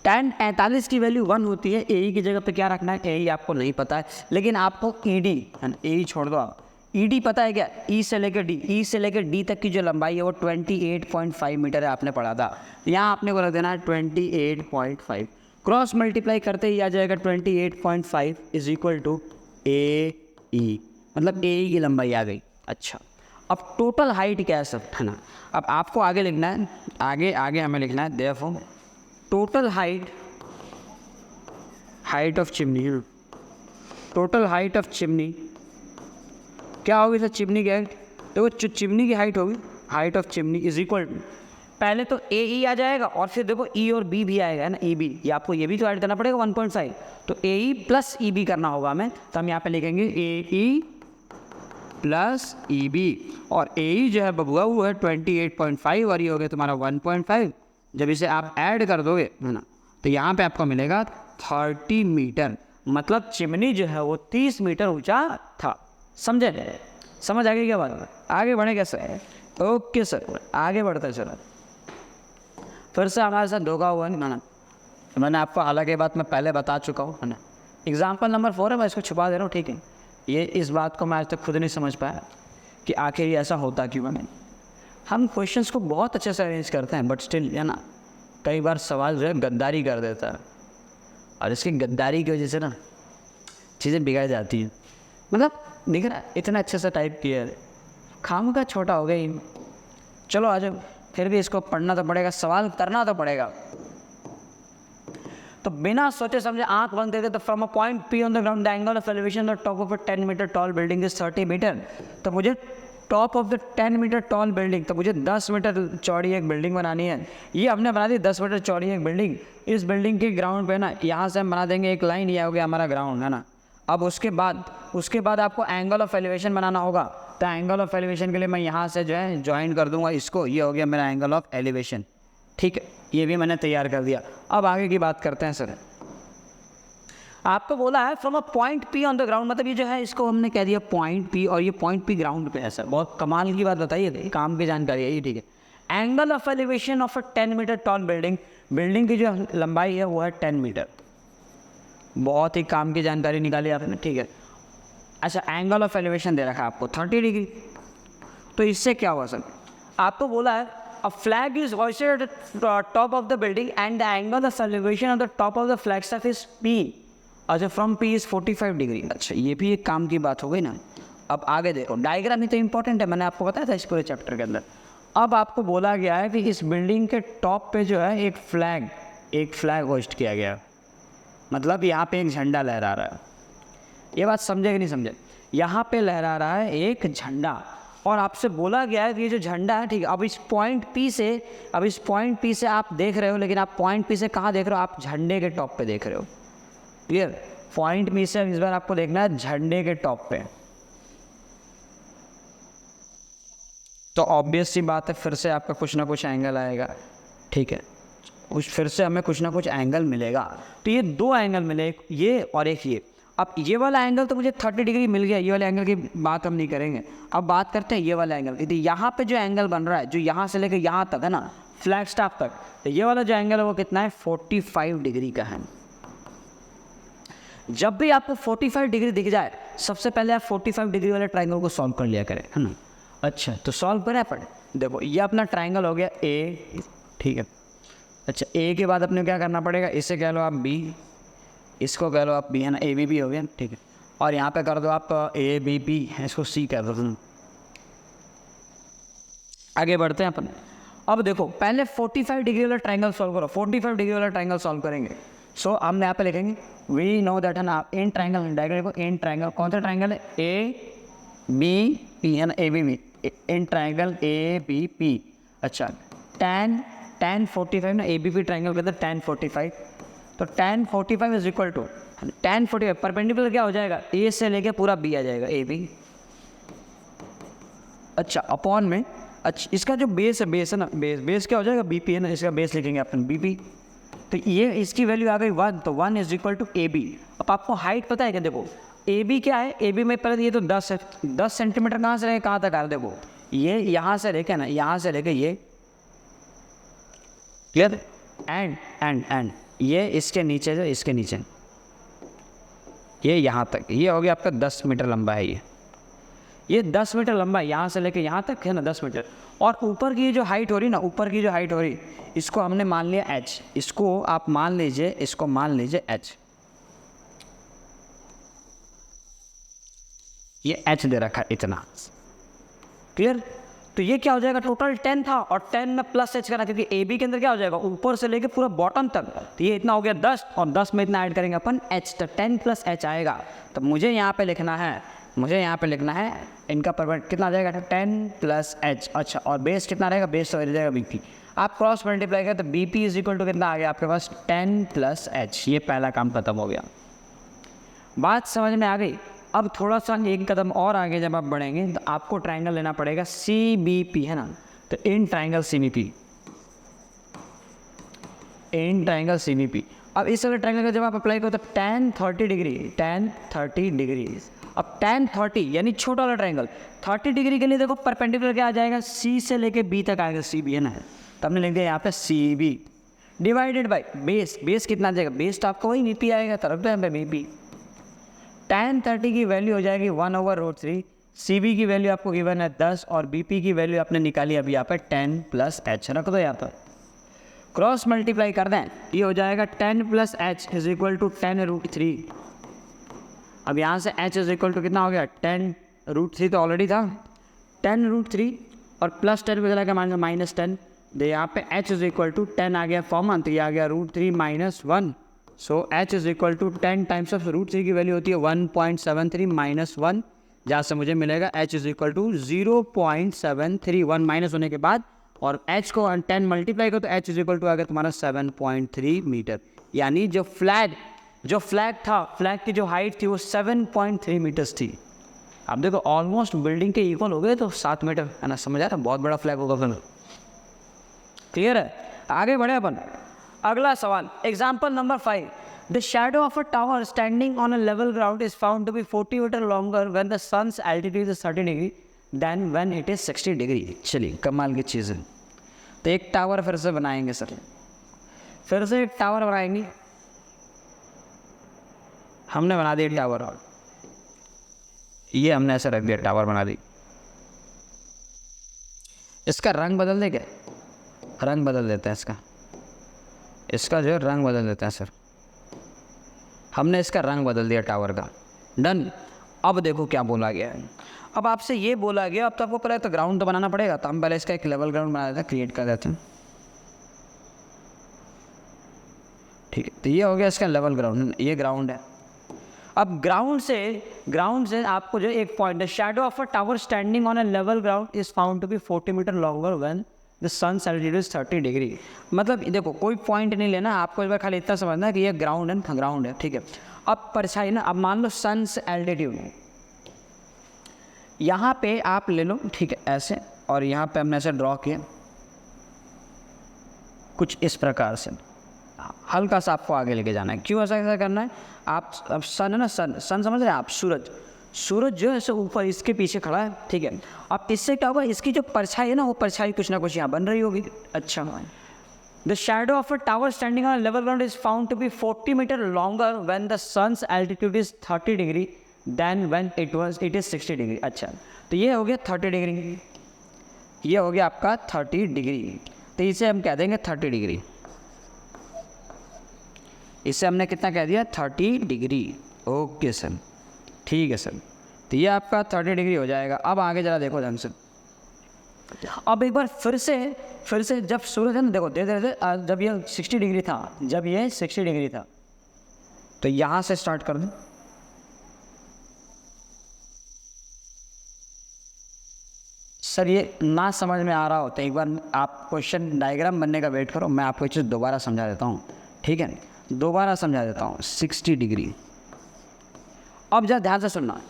tan 45 की वैल्यू 1 होती है, ए ई की जगह पे क्या रखना है, ए ई आपको नहीं पता है, लेकिन आपको ई डी, है ना, ए ई छोड़ दो आप, ई डी पता है क्या, ई से लेकर डी, ई से लेकर डी तक की जो लंबाई है वो 28.5 मीटर है, आपने पढ़ा था। यहाँ आपने को रख देना है 28.5, क्रॉस मल्टीप्लाई करते ही आ जाएगा 28.5 इज इक्वल टू ए ई, मतलब ए ई की लंबाई आ गई। अच्छा, अब टोटल हाइट क्या है सब, है ना, अब आपको आगे लिखना है, आगे हमें लिखना है therefore total height of chimney, total height of chimney क्या होगी सर, चिमनी की हाइट, देखो जो चिमनी की हाइट होगी, height of chimney is equal to, पहले तो ए ई आ जाएगा, और फिर देखो ई और बी भी आएगा, है ना, ई बी, ये आपको ये भी तो ऐड करना पड़ेगा 1.5, तो ए ई प्लस ई बी करना होगा हमें। तो हम यहाँ पे लिखेंगे ए ई प्लस ई बी, और ए ई जो है बबुआ वो है 28.5, और ये हो गया तुम्हारा 1.5। जब इसे आप ऐड कर दोगे, है ना, तो यहाँ पे आपको मिलेगा 30 मीटर, मतलब चिमनी जो है वो 30 मीटर ऊंचा था। समझे, समझ आ गई क्या बात, आगे बढ़े कैसे, ओके सर, आगे बढ़ते हैं। चलो फिर से हमारे साथ धोखा हुआ है ना, मैंने आपको हालांकि बात मैं पहले बता चुका हूँ, है ना। एग्जाम्पल नंबर 4 है, मैं इसको छुपा दे रहा हूँ, ठीक है। ये इस बात को मैं आज तक खुद नहीं समझ पाया कि आखिर ये ऐसा होता क्यों है। हम क्वेश्चंस को बहुत अच्छे से अरेंज करते हैं, बट स्टिल, है ना, कई बार सवाल जो है गद्दारी कर देता है, और इसकी गद्दारी की वजह से ना चीज़ें बिगड़ जाती हैं। मतलब दिख रहा है इतना अच्छे से टाइप किया है, खाम का छोटा हो गया ही। चलो आ जाओ, फिर भी इसको पढ़ना तो पड़ेगा, सवाल करना तो पड़ेगा। तो बिना सोचे समझे आंख बंद करके, तो from a point P on the ground the angle of elevation the top of a 10 metre tall building is 30 metre. तो मुझे top of the 10 metre tall building, तो मुझे 10 मीटर चौड़ी एक बिल्डिंग बनानी है। ये हमने बना दी 10 मीटर चौड़ी एक बिल्डिंग। इस बिल्डिंग के ग्राउंड पे ना यहाँ से हम बना देंगे एक लाइन, ये हो गया हमारा ग्राउंड, है ना। अब उसके बाद उसके बाद आपको एंगल ऑफ एलिवेशन बनाना होगा। तो एंगल ऑफ एलिवेशन के लिए मैं यहाँ से जो है ज्वाइन कर दूंगा इसको, ये हो गया मेरा एंगल ऑफ एलिवेशन। ठीक है, ये भी मैंने तैयार कर दिया। अब आगे की बात करते हैं सर। आपको बोला है from a point P on the ground, मतलब ये जो है इसको हमने कह दिया पॉइंट पी, और ये पॉइंट पी ग्राउंड पे है सर। बहुत कमाल की बात बताइए, काम की जानकारी है ये। ठीक है, angle of elevation of a 10 metre tall building, building की जो लंबाई है वो है 10 मीटर। बहुत ही काम की जानकारी निकाली आपने। ठीक है, अच्छा एंगल ऑफ एलिवेशन दे रखा है आपको 30 डिग्री। तो इससे क्या हुआ सर, आपको बोला है a flag is hoisted at top of the building and the angle of elevation of the top of the flag staff is P. अच्छा, फ्रॉम पी इज 45 डिग्री। अच्छा, ये भी एक काम की बात हो गई ना। अब आगे देखो, डायग्राम ही तो इंपॉर्टेंट है, मैंने आपको बताया था इस पूरे चैप्टर के अंदर। अब आपको बोला गया है कि इस बिल्डिंग के टॉप पे जो है एक फ्लैग होस्ट किया गया, मतलब यहाँ पे एक झंडा लहरा रहा है। ये बात समझे कि नहीं समझे? यहाँ पे लहरा रहा है एक झंडा, और आपसे बोला गया है कि ये जो झंडा है, ठीक है, अब इस पॉइंट पी से आप देख रहे हो, लेकिन आप पॉइंट पी से कहाँ देख रहे हो? आप झंडे के टॉप पे देख रहे हो। क्लियर? पॉइंट पी से इस बार आपको देखना है झंडे के टॉप पे। तो ऑब्वियस सी बात है, फिर से आपका कुछ ना कुछ एंगल आएगा। ठीक है, फिर से हमें कुछ ना कुछ एंगल मिलेगा। तो ये दो एंगल मिले, एक ये और एक ये। अब ये वाला एंगल तो मुझे 30 डिग्री मिल गया, ये वाले एंगल की बात हम नहीं करेंगे। अब बात करते हैं ये वाला एंगल की। तो यहाँ पे जो एंगल बन रहा है, जो यहाँ से लेकर यहाँ तक है ना, फ्लैग स्टाफ तक, तो ये वाला जो एंगल है वो कितना है? 45 डिग्री का है। जब भी आपको 45 डिग्री दिख जाए, सबसे पहले आप 45 डिग्री वाले ट्राइंगल को सॉल्व कर लिया करें, है ना। अच्छा, तो सॉल्व करें अपन। देखो, ये अपना ट्राइंगल हो गया ए। ठीक है, अच्छा ए के बाद अपने क्या करना पड़ेगा? इसे कह लो आप बी, इसको कह लो आप बी, है ना, ए बी बी हो गया। ठीक है, और यहाँ पे कर दो आप ए बी बी, इसको सी कह दो। आगे बढ़ते हैं अपन। अब देखो, पहले 45 डिग्री वाला ट्राइंगल सॉल्व करो। 45 डिग्री वाला ट्राइंगल सॉल्व करेंगे। सो हम यहाँ पे लिखेंगे वी नो दैट, है ना, इन ट्राइंगल, डायग्राम देखो, इन ट्राइंगल कौन सा ट्राइंगल है? ए बी पी, है ना, A B B, in triangle A B P. अच्छा, tan 45 ना, ए बी पी ट्राइंगल के अंदर tan 45, तो tan 45 is equal to tan 45 perpendicular क्या हो जाएगा? ए से लेके पूरा बी आ जाएगा, ए बी। अच्छा, अपॉन में, अच्छा इसका जो बेस है ना, बेस क्या हो जाएगा? बी पी, है ना, इसका बेस लिखेंगे अपन बी पी। तो ये इसकी वैल्यू आ गई 1, तो 1 is equal to A B. अब आपको हाइट पता है क्या? देखो ए बी क्या है? ए बी में पहले ये तो 10 है, 10 सेंटीमीटर कहाँ से लेके कहाँ तक आ रहा है? देखो ये यहाँ से लेके ना, यहाँ से लेके ये, क्लियर, एंड ये इसके नीचे से इसके नीचे, ये यहाँ तक, ये हो गया आपका 10 मीटर लंबा है। ये 10 मीटर लंबा है, यहाँ से लेके यहाँ तक, है ना, 10 मीटर। और ऊपर की जो हाइट हो रही ना, ऊपर की जो हाइट हो रही, इसको हमने मान लिया h, इसको आप मान लीजिए, इसको मान लीजिए h। ये h दे रखा है इतना, क्लियर। तो ये क्या हो जाएगा? टोटल 10 था, और 10 में प्लस h करना, क्योंकि ए बी के अंदर क्या हो जाएगा? ऊपर से लेके पूरा बॉटम तक। तो ये इतना हो गया 10, और 10 में इतना ऐड करेंगे अपन h, तो 10 प्लस h आएगा। तो मुझे यहाँ पे लिखना है, इनका परपेंडिकुलर कितना आ जाएगा? 10 प्लस h। अच्छा, और बेस कितना रहेगा? बेस तो रह जाएगा बी पी। आप क्रॉस मल्टीप्लाई करें तो B P is equal to कितना आ गया आपके पास? 10 प्लस h। ये पहला काम खत्म हो गया। बात समझ में आ गई? अब थोड़ा सा एक कदम और आगे जब आप बढ़ेंगे तो आपको ट्राइंगल लेना पड़ेगा सी बी पी, है ना। तो in triangle C B P, in triangle C B P. अब इस वाले ट्राइंगल का जब आप अप्लाई करो तो tan 30 डिग्री। अब tan 30 यानी छोटा वाला ट्राइंगल 30 डिग्री के लिए देखो परपेंडिकुलर क्या आ जाएगा? सी से लेके बी तक आएगा, सी बी, है ना। तो हमने लिख दिया यहाँ पे C B divided by base कितना आ जाएगा? बेस तो आपको वही बी पी आएगा, तो रख दो यहाँ पे बी पी। tan 30 की वैल्यू हो जाएगी 1/√3। सी बी की वैल्यू आपको गिवन है 10, और बी पी की वैल्यू आपने निकाली अभी यहाँ पे 10 प्लस h। रख दो यहाँ पर, क्रॉस मल्टीप्लाई कर दें, ये हो जाएगा 10 plus h is equal to 10√3। अब यहाँ से h इज इक्वल टू कितना हो गया? 10√3 तो ऑलरेडी था, 10√3 और प्लस 10 को चला के -10। तो यहाँ पे h इज इक्वल टू 10 आ गया कॉमन, तो ये आ गया √3 - 1। So h is equal to 10 times of √3 की वैल्यू होती है 1.73 - 1, जहाँ से मुझे मिलेगा h is equal to 0.73, 1 minus होने के बाद, और h को 10 मल्टीप्लाई करो तो h इज इक्वल टू आ गया तुम्हारा 7.3 मीटर। यानी जो फ्लैग जो फ्लैग था, फ्लैग की जो हाइट थी वो 7.3 मीटर्स थी। अब देखो ऑलमोस्ट बिल्डिंग के इक्वल हो गए, तो 7 मीटर है ना, समझ आ रहा है, बहुत बड़ा फ्लैग होगा फिर। क्लियर है, आगे बढ़े अपन। अगला सवाल, example number 5, the shadow of a tower standing on a level ground is found to be 40 metre longer when the sun's altitude is 30 degree then when it is 60 degree. चलिए कमाल की चीज़ है। तो एक टावर फिर से बनाएंगे सर, फिर से एक टावर बनाएंगे। हमने बना दिया टावर, और ये हमने ऐसे रख दिया, टावर बना दी। इसका रंग बदल दे क्या? रंग बदल देते हैं इसका जो है रंग बदल देते हैं सर। हमने इसका रंग बदल दिया टावर का, डन। अब देखो क्या बोला गया है। अब आपसे ये बोला गया, अब तो आपको पहले तो ग्राउंड तो बनाना पड़ेगा, तो हम पहले इसका एक लेवल ग्राउंड बना देते हैं, क्रिएट कर देते हैं। ठीक है, तो ये हो गया इसका लेवल ग्राउंड, ये ग्राउंड है। अब ग्राउंड से आपको जो एक पॉइंट है, shadow of a tower standing on a level ground is found to be 40 metre longer when the sun's altitude is 30 degree. मतलब देखो कोई पॉइंट नहीं लेना आपको, इस बार खाली इतना समझना है कि ये ग्राउंड है, ग्राउंड है, ठीक है। अब परछाई ना, अब मान लो सन्स एल्टीट्यूड यहाँ पे आप ले लो, ठीक है, ऐसे, और यहाँ पे हमने ऐसे ड्रॉ किया कुछ इस प्रकार से, हल्का सा आपको आगे लेके जाना है। क्यों ऐसा करना है? आप अब सन है ना, सन समझ रहे हैं आप, सूरज जो है ऐसे ऊपर इसके पीछे खड़ा है, ठीक है। अब इससे क्या होगा, इसकी जो परछाई है ना, वो परछाई कुछ ना कुछ यहाँ बन रही होगी। अच्छा, the shadow of a tower standing on level ground is found to be 40 metre longer when the sun's altitude is 30 degree then when it is 60 degree. अच्छा, तो ये हो गया 30 डिग्री, ये हो गया आपका 30 डिग्री, तो इसे हम कह देंगे 30 डिग्री। इसे हमने कितना कह दिया? 30 डिग्री। ओके सर, ठीक है सर, तो ये आपका 30 डिग्री हो जाएगा। अब आगे जरा देखो ढंग से। अब एक बार फिर से जब सूरज है ना, देखो धीरे धीरे, जब ये 60 डिग्री था, तो यहाँ से स्टार्ट कर दो। सर ये ना समझ में आ रहा हो तो एक बार आप क्वेश्चन डायग्राम बनने का वेट करो, मैं आपको चीज़ दोबारा समझा देता हूँ, ठीक है, दोबारा समझा देता हूँ। 60 डिग्री। अब जरा ध्यान से सुनना,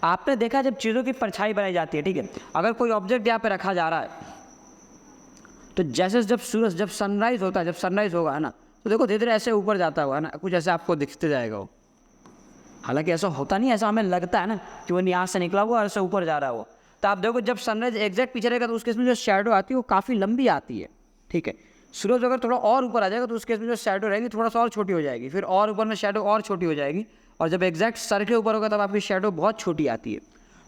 आपने देखा जब चीज़ों की परछाई बनाई जाती है, ठीक है, अगर कोई ऑब्जेक्ट यहाँ पे रखा जा रहा है, तो जैसे जब सनराइज होता है, जब सनराइज होगा है ना, तो देखो धीरे धीरे ऐसे ऊपर जाता हुआ है ना, कुछ ऐसे आपको दिखते जाएगा वो। हालांकि ऐसा होता नहीं, ऐसा हमें लगता है ना कि वो यहाँ से निकला हुआ और ऐसे ऊपर जा रहा है वो। तो आप देखो जब सनराइज एग्जैक्ट पीछे रहेगा तो उस केस में जो शैडो आती है वो काफ़ी लंबी आती है, ठीक है। सूरज अगर थोड़ा और ऊपर आ जाएगा तो उस केस में जो शैडो रहेगी थोड़ा सा और छोटी हो जाएगी, फिर और ऊपर में शैडो और छोटी हो जाएगी, और जब एग्जैक्ट सर के ऊपर होगा तब आपकी शैडो बहुत छोटी आती है।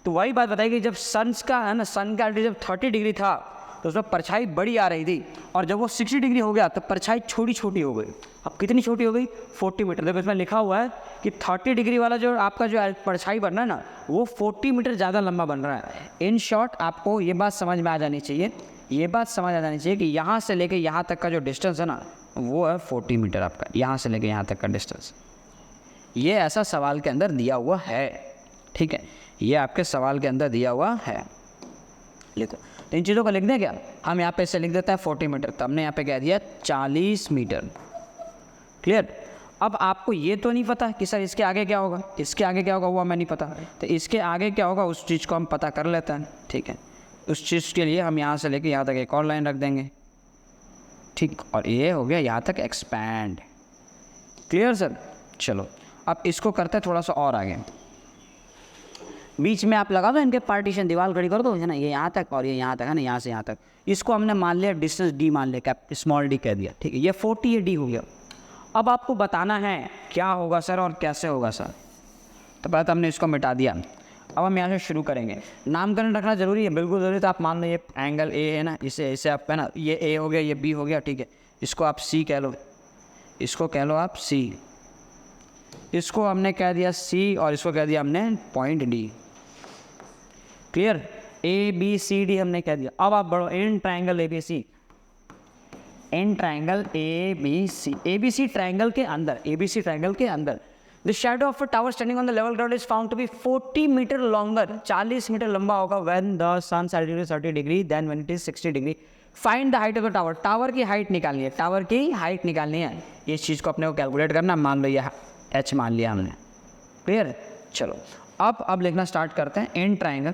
तो वही बात बताई कि जब सन का एल्टीट्यूड जब 30 डिग्री था तो उसमें परछाई बड़ी आ रही थी, और जब वो 60 डिग्री हो गया तो परछाई छोटी हो गई। अब कितनी छोटी हो गई? 40 मीटर। देखो इसमें लिखा हुआ है कि 30 डिग्री वाला जो आपका जो परछाई बन रहा है ना, वो 40 मीटर ज़्यादा लंबा बन रहा है। इन शॉर्ट आपको ये बात समझ में आ जानी चाहिए, कि यहाँ से लेके यहाँ तक का जो डिस्टेंस है ना, वो है 40 मीटर आपका, यहाँ से लेके यहाँ तक का डिस्टेंस। ये ऐसा सवाल के अंदर दिया हुआ है, ठीक है, ये आपके सवाल के अंदर दिया हुआ है। लिखो, तो इन चीज़ों को लिख दें क्या? हम यहाँ पे इसे लिख देता है 40 मीटर, तो हमने यहाँ पे कह दिया 40 मीटर। क्लियर? अब आपको ये तो नहीं पता कि सर इसके आगे क्या होगा, वो हमें नहीं पता, तो इसके आगे क्या होगा उस चीज़ को हम पता कर लेते हैं, ठीक है। उस चीज़ के लिए हम यहाँ से लेके यहाँ तक एक और लाइन रख देंगे, ठीक, और ये हो गया यहाँ तक एक्सपैंड। Clear sir? चलो अब इसको करते हैं थोड़ा सा और आगे, बीच में आप लगा दो इनके पार्टीशन, दीवार खड़ी कर दो, है ना, ये यहाँ तक और ये यहाँ तक, है ना, यहाँ से यहाँ तक। इसको हमने मान लिया डिस्टेंस डी, मान लिया, स्मॉल डी कह दिया, ठीक है। ये 40, ये डी हो गया। अब आपको बताना है क्या होगा सर और कैसे होगा सर, तो पहले तो हमने इसको मिटा दिया। अब हम यहाँ से शुरू करेंगे। नामकरण रखना जरूरी है, बिल्कुल ज़रूरी। तो आप मान लो ये एंगल ए है ना, इसे आप है ना, ये ए हो गया, ये बी हो गया, ठीक है। इसको आप सी कह लो, इसको कह लो आप सी, इसको हमने कह दिया सी, और इसको कह दिया हमने point D. Clear? A B C D हमने कह दिया। अब आप बढ़ो, in triangle A B C, in triangle A B C triangle के अंदर the shadow of a tower standing on the level ground is found to be 40 metre longer, 40 metre लंबा होगा, when the sun's altitude is 30 degree then when it is 60 degree. Find the height of the tower, tower की height निकालनी है, इस चीज़ को अपने को calculate करना। मान लो एच मान लिया हमने, क्लियर है। चलो अब लिखना स्टार्ट करते हैं एन ट्राइंगल,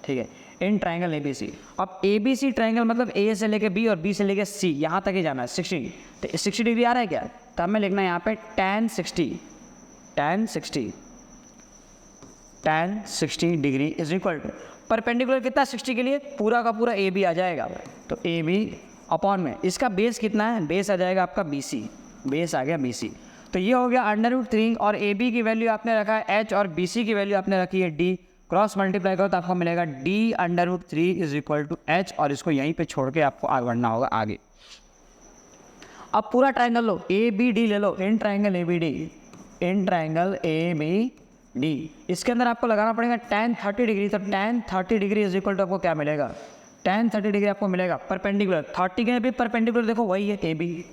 ठीक है, इन ट्राइंगल ए बी सी। अब ए बी सी ट्राइंगल मतलब ए से लेके बी और बी से लेके सी, यहाँ तक ही जाना है 60, तो 60 डिग्री आ रहा है क्या, तो हमें लिखना है यहाँ पे tan 60 degree is equal to perpendicular कितना 60 के लिए, पूरा का पूरा ए बी आ जाएगा, तो ए बी अपॉन में इसका बेस कितना है, बेस आ जाएगा आपका बी सी, बेस आ गया बी सी। तो ये हो गया √3 और ए बी की वैल्यू आपने रखा है एच और बी सी की वैल्यू आपने रखी है डी, क्रॉस मल्टीप्लाई करो तो आपको मिलेगा d√3 is equal to H, और इसको यहीं पे छोड़ के आपको आगे बढ़ना होगा आगे। अब पूरा ट्राइंगल लो, ए बी डी ले लो, in triangle A B D, इसके अंदर आपको लगाना पड़ेगा tan 30 डिग्री, तो tan 30 degree is equal to आपको क्या मिलेगा, tan 30 डिग्री आपको मिलेगा परपेंडिकुलर, 30 के भी परपेंडिकुलर देखो वही है ए बी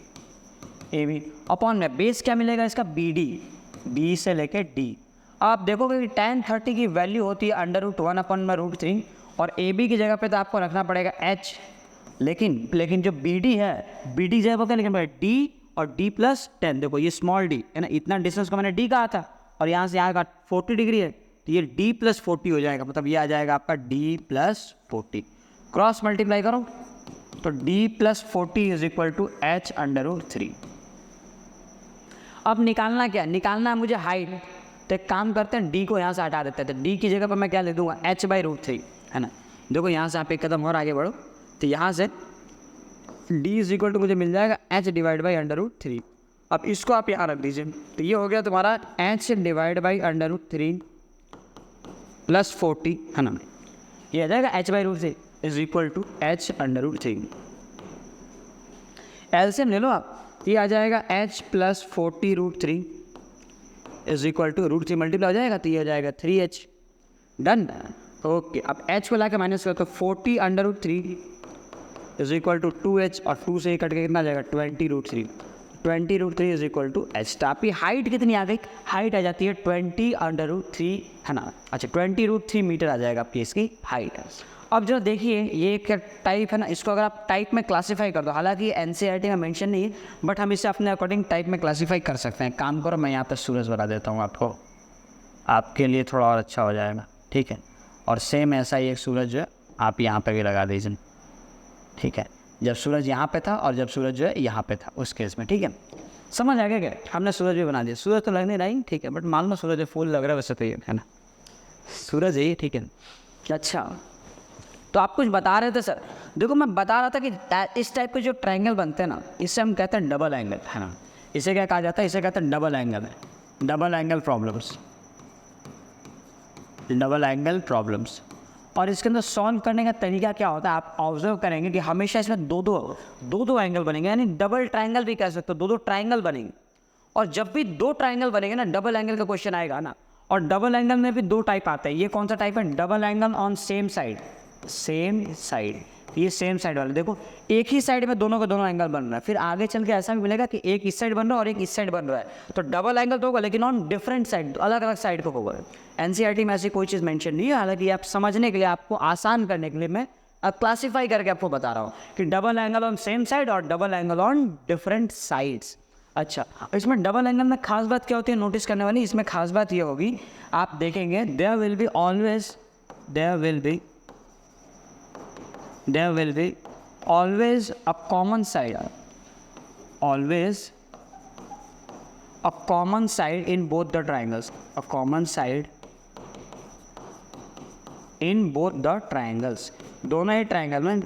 अपॉन में बेस क्या मिलेगा इसका बी से लेके डी। आप देखोगे कि tan 30 की वैल्यू होती है √1 अपॉन में √3 और ए बी की जगह पे तो आपको रखना पड़ेगा h, लेकिन जो बी डी है, बी डी जगह पर क्या लिखना पड़ेगा d और d+10, देखो ये स्मॉल d है ना, इतना डिस्टेंस को मैंने d कहा था और यहाँ से यहाँ का 40 डिग्री है तो ये d+40 हो जाएगा, मतलब ये आ जाएगा आपका d+40, क्रॉस मल्टीप्लाई करो तो d+40 is equal to h √3। अब निकालना क्या, निकालना है मुझे हाइट, तो एक काम करते हैं डी को यहाँ से हटा देते हैं, तो डी की जगह पर मैं क्या ले दूंगा h/√3, है ना। देखो यहाँ से आप एक कदम और आगे बढ़ो तो यहाँ से डी इज इक्वल टू मुझे मिल जाएगा h/√3। अब इसको आप यहाँ रख दीजिए, तो ये हो गया तुम्हारा h/√3 + 40, है ना, ये आ जाएगा h/√3 is equal to h/√3। LCM ले लो आप, ये आ जाएगा h + 40√3 is equal to √3 multiply हो जाएगा तो ये हो जाएगा 3h, डन। ओके, अब h को लाके माइनस करो तो 40√3 इज इक्वल टू 2h और 2 से ही कट के कितना आ जाएगा 20√3 इज इक्वल टू h। तो आपकी हाइट कितनी आ गई, हाइट आ जाती है 20√3, है ना, अच्छा 20√3 मीटर आ जाएगा आपकी इसकी हाइट। अब जो देखिए ये एक टाइप है ना, इसको अगर आप टाइप में क्लासीफाई कर दो, हालांकि एनसीईआरटी में मेंशन नहीं है बट हम इसे अपने अकॉर्डिंग टाइप में क्लासीफाई कर सकते हैं। काम करो, मैं यहाँ पर सूरज बना देता हूँ आपको, आपके लिए थोड़ा और अच्छा हो जाएगा, ठीक है। और सेम ऐसा ही एक सूरज जो है आप यहाँ पर भी लगा दीजिए, ठीक है, जब सूरज यहाँ पे था और जब सूरज जो है यहाँ पे था उस केस में, ठीक है, समझ आ गया क्या, हमने सूरज भी बना दिया, सूरज तो लगने नहीं, ठीक है, बट मान लो सूरज फूल लग रहा है वैसे तो ये है ना, सूरज है ये, ठीक है। अच्छा, तो आप कुछ बता रहे थे सर, देखो मैं बता रहा था कि इस टाइप के जो ट्रायंगल बनते हैं ना, इससे हम कहते हैं डबल एंगल, है ना, इसे क्या कहा जाता है, इसे कहते हैं डबल एंगल प्रॉब्लम्स। और इसके अंदर सॉल्व करने का तरीका क्या होता है, आप ऑब्जर्व करेंगे कि हमेशा इसमें दो एंगल बनेंगे, यानी डबल ट्रायंगल भी कह सकते हो, दो ट्रायंगल बनेंगे। और जब भी दो ट्रायंगल बनेंगे ना, डबल एंगल का क्वेश्चन आएगा ना, और डबल एंगल में भी दो टाइप आते हैं। ये कौन सा टाइप है, double angle on same side, ये सेम साइड वाला, देखो एक ही साइड में दोनों का दोनों एंगल बन रहा है, फिर आगे चल के ऐसा भी मिलेगा कि एक इस साइड बन रहा है और एक इस साइड बन रहा है, तो डबल एंगल तो होगा लेकिन ऑन डिफरेंट साइड, अलग अलग साइड को होगा। एनसीईआरटी में ऐसी कोई चीज़ मेंशन नहीं है, हालांकि आप समझने के लिए, आपको आसान करने के लिए मैं क्लासीफाई करके आपको बता रहा हूँ कि double angle on same side और double angle on different sides. अच्छा, इसमें डबल एंगल में खास बात क्या होती है नोटिस करने वाली, इसमें खास बात ये होगी, आप देखेंगे there will be always a common side, in both the triangles, दोनों ही ट्रायंगल में,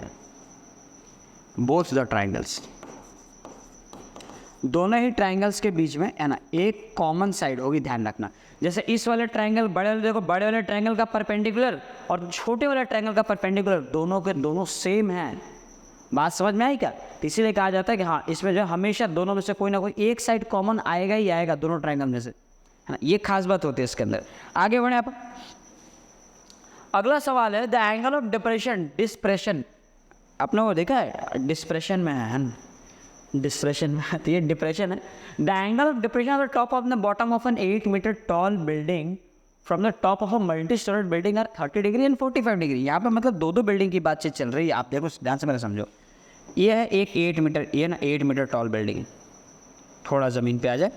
दोनों ही ट्रायंगल्स के बीच में है ना एक कॉमन साइड होगी, ध्यान रखना। जैसे इस वाले ट्रायंगल, बड़े वाले देखो, बड़े वाले ट्रायंगल का परपेंडिकुलर और छोटे वाले ट्रायंगल का परपेंडिकुलर, दोनों के दोनों सेम हैं। बात समझ में आई क्या, इसीलिए कहा जाता है कि हाँ, इसमें जो हमेशा दोनों में से कोई ना कोई एक साइड कॉमन आएगा ही आएगा, दोनों ट्रायंगल में से, है ना, ये खास बात होती है इसके अंदर। आगे बढ़े आप, अगला सवाल है द एंगल ऑफ डिस्प्रेशन, आपने वो देखा है डिस्प्रेशन में है ना, डिस्प्रेशन में, तो ये डिप्रेशन है। The angle of depression of the top of the bottom of an 8 metre tall building from the top of a multi storeyed building are 30 degree and 45 degree. यहाँ पे मतलब दो बिल्डिंग की बातचीत चल रही है, आप देखो ध्यान से मेरा समझो। ये है एक 8 मीटर, ये ना 8 मीटर टॉल बिल्डिंग, थोड़ा ज़मीन पे आ जाए,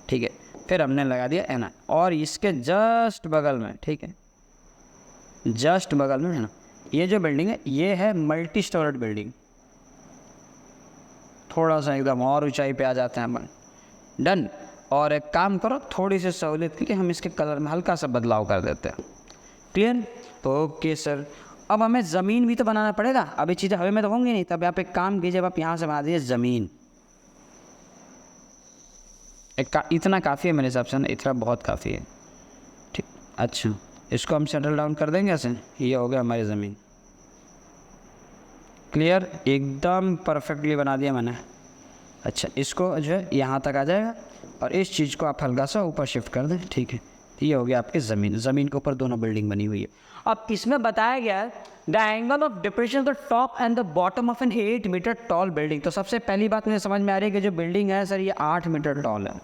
ठीक है, फिर हमने लगा दिया एन और इसके जस्ट बगल में, ठीक है, जस्ट बगल में है ना, ये जो बिल्डिंग है ये है मल्टी स्टोरेड बिल्डिंग। थोड़ा सा एकदम और ऊंचाई पे आ जाते हैं अपन। डन। और एक काम करो, थोड़ी सी सहूलियत के लिए हम इसके कलर में हल्का सा बदलाव कर देते हैं। क्लियर? तो ओके सर, अब हमें ज़मीन भी तो बनाना पड़ेगा। अब ये चीज़ें हवे में तो होंगी नहीं, तब आप एक काम कीजिए, आप यहाँ से बना दीजिए ज़मीन। इतना काफ़ी है मेरे हिसाब से ना, इतना बहुत काफ़ी है। ठीक, अच्छा इसको हम सेटल डाउन कर देंगे ऐसे। ये हो गया हमारी ज़मीन। क्लियर? एकदम परफेक्टली बना दिया मैंने। अच्छा, इसको जो है यहाँ तक आ जाएगा और इस चीज़ को आप हल्का सा ऊपर शिफ्ट कर दें। ठीक है, ये हो गया आपकी ज़मीन। ज़मीन के ऊपर दोनों बिल्डिंग बनी हुई है। अब इसमें बताया गया है the angle of depression the top and the bottom of an 8 metre tall building. तो सबसे पहली बात मुझे समझ में आ रही है कि जो बिल्डिंग है सर ये 8 मीटर टॉल है।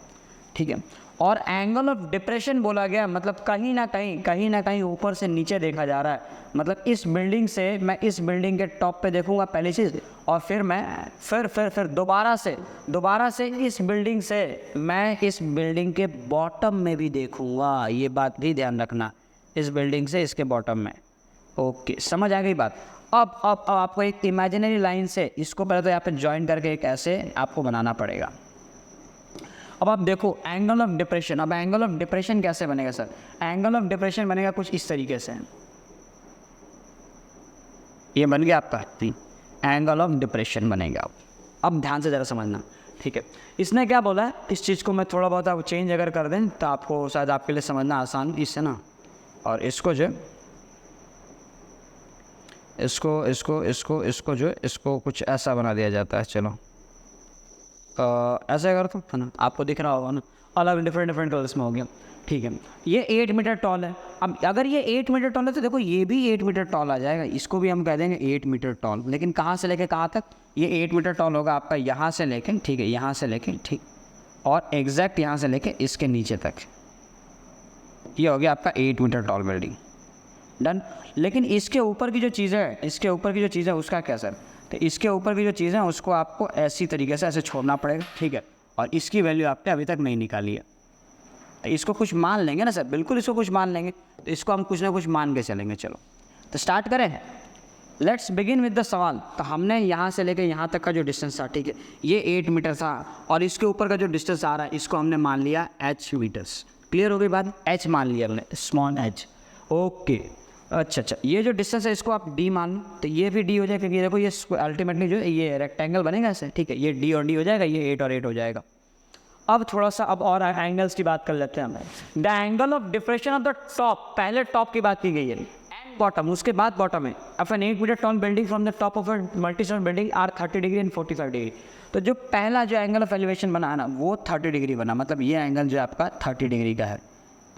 ठीक है, और एंगल ऑफ डिप्रेशन बोला गया, मतलब कहीं ना कहीं ऊपर से नीचे देखा जा रहा है। मतलब इस बिल्डिंग से मैं इस बिल्डिंग के टॉप पे देखूंगा पहली चीज़, और फिर मैं फिर दोबारा से इस बिल्डिंग से मैं इस बिल्डिंग के बॉटम में भी देखूंगा। ये बात भी ध्यान रखना, इस बिल्डिंग से इसके बॉटम में। ओके, समझ आ गई बात। अब आपको एक इमेजिनरी लाइन से इसको पहले तो यहाँ पे ज्वाइन करके एक ऐसे आपको बनाना पड़ेगा। अब आप देखो एंगल ऑफ डिप्रेशन। अब एंगल ऑफ डिप्रेशन कैसे बनेगा सर? एंगल ऑफ डिप्रेशन बनेगा कुछ इस तरीके से। ये बन गया आपका एंगल ऑफ डिप्रेशन बनेगा। अब ध्यान से ज़रा समझना, ठीक है। इसने क्या बोला है, इस चीज़ को मैं थोड़ा बहुत आप चेंज अगर कर दें तो आपको शायद आपके लिए समझना आसान इससे ना। और इसको जो इसको जो इसको कुछ ऐसा बना दिया जाता है। चलो ऐसे अगर तो है ना, आपको दिख रहा होगा ना, अलग डिफरेंट कलर्स में हो गया। ठीक है, ये 8 मीटर टॉल है। अब अगर ये 8 मीटर टॉल है तो देखो ये भी 8 मीटर टॉल आ जाएगा। इसको भी हम कह देंगे 8 मीटर टॉल। लेकिन कहाँ से लेके कहाँ तक? ये 8 मीटर टॉल होगा आपका यहाँ से लेके, ठीक है, यहाँ से लेके, ठीक, और एग्जैक्ट यहाँ से लेके इसके नीचे तक। ये हो गया आपका 8 मीटर टॉल बिल्डिंग। डन। लेकिन इसके ऊपर की जो चीज़ है उसका क्या सर? तो इसके ऊपर की जो चीज़ है उसको आपको ऐसी तरीके से ऐसे छोड़ना पड़ेगा। ठीक है, और इसकी वैल्यू आपने अभी तक नहीं निकाली है। तो इसको कुछ मान लेंगे ना सर, बिल्कुल इसको कुछ मान लेंगे। तो इसको हम कुछ ना कुछ मान के चलेंगे। चलो तो स्टार्ट करें। लेट्स बिगिन विद द सवाल। तो हमने यहाँ से लेकर यहाँ तक का जो डिस्टेंस था, ठीक है, ये 8 मीटर था, और इसके ऊपर का जो डिस्टेंस आ रहा है इसको हमने मान लिया h मीटर्स। क्लियर हो गई बात? h मान लिया हमने, स्मॉल h। ओके, अच्छा, ये जो डिस्टेंस है इसको आप d मान लो, तो ये भी d हो जाएगा, क्योंकि देखो ये अल्टीमेटली जो ये रेक्टेंगल बनेगा ऐसे। ठीक है, ये d और d हो जाएगा, ये 8 और 8 हो जाएगा। अब थोड़ा सा अब और एंगल्स की बात कर लेते हैं हम। The angle of depression of the top, पहले टॉप की बात की गई है, एंड बॉटम, उसके बाद बॉटम है। Of an 8 metre tall building from the top of a multi storey building are 30 degree and 45 degree. तो जो पहला जो एंगल ऑफ एलिवेशन बना है ना, वो 30 डिग्री बना। मतलब ये एंगल जो आपका 30 डिग्री का है,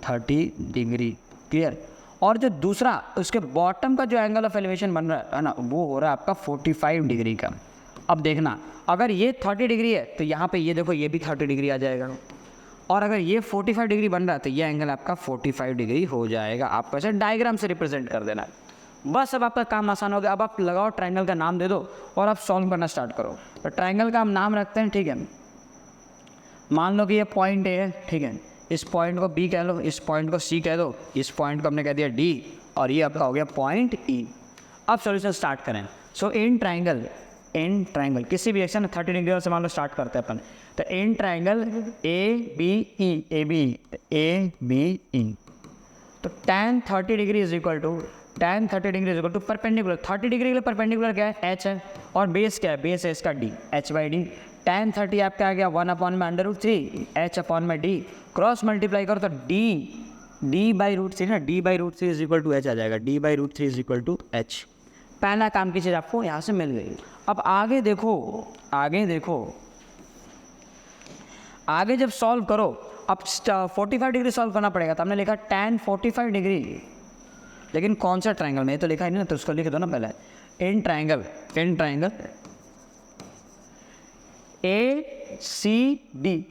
30 डिग्री। क्लियर? और जो दूसरा उसके बॉटम का जो एंगल ऑफ एलिवेशन बन रहा है ना, वो हो रहा है आपका 45 डिग्री का। अब देखना, अगर ये 30 डिग्री है तो यहाँ पे ये देखो ये भी 30 डिग्री आ जाएगा, और अगर ये 45 डिग्री बन रहा है तो ये एंगल आपका 45 डिग्री हो जाएगा। आपको ऐसे डायग्राम से रिप्रेजेंट कर देना है बस। अब आपका काम आसान हो गया। अब आप लगाओ, ट्रायंगल का नाम दे दो और आप सॉल्व करना स्टार्ट करो। तो ट्रायंगल का हम नाम रखते हैं, ठीक है। मान लो कि ये पॉइंट ए है, ठीक है, इस पॉइंट को बी कह लो, इस पॉइंट को सी कह दो, इस पॉइंट को हमने कह दिया डी, और ये आपका हो गया पॉइंट ई। अब सॉल्यूशन स्टार्ट करें। सो इन ट्रायंगल किसी भी एक्शन 30 डिग्री से मान लो स्टार्ट करते हैं अपन। तो in triangle A B E, तो tan 30 degree is equal to perpendicular. 30 degree के लिए परपेंडिकुलर क्या है? h है, और बेस क्या है? बेस है इसका d, h/d। tan 30 आपका आ गया 1/√3 h/d। क्रॉस मल्टीप्लाई करो तो d/√3 ना, d/√3 is equal to h आ जाएगा, d/√3 is equal to h। पहला काम की चीज़ आपको यहाँ से मिल गई। अब आगे देखो, आगे जब सॉल्व करो, अब 45 डिग्री सॉल्व करना पड़ेगा। तो हमने लिखा tan 45 डिग्री, लेकिन कौन सा ट्रायंगल में? तो लिखा है नहीं ना, तो उसको लिख दो ना पहले। इन ट्रायंगल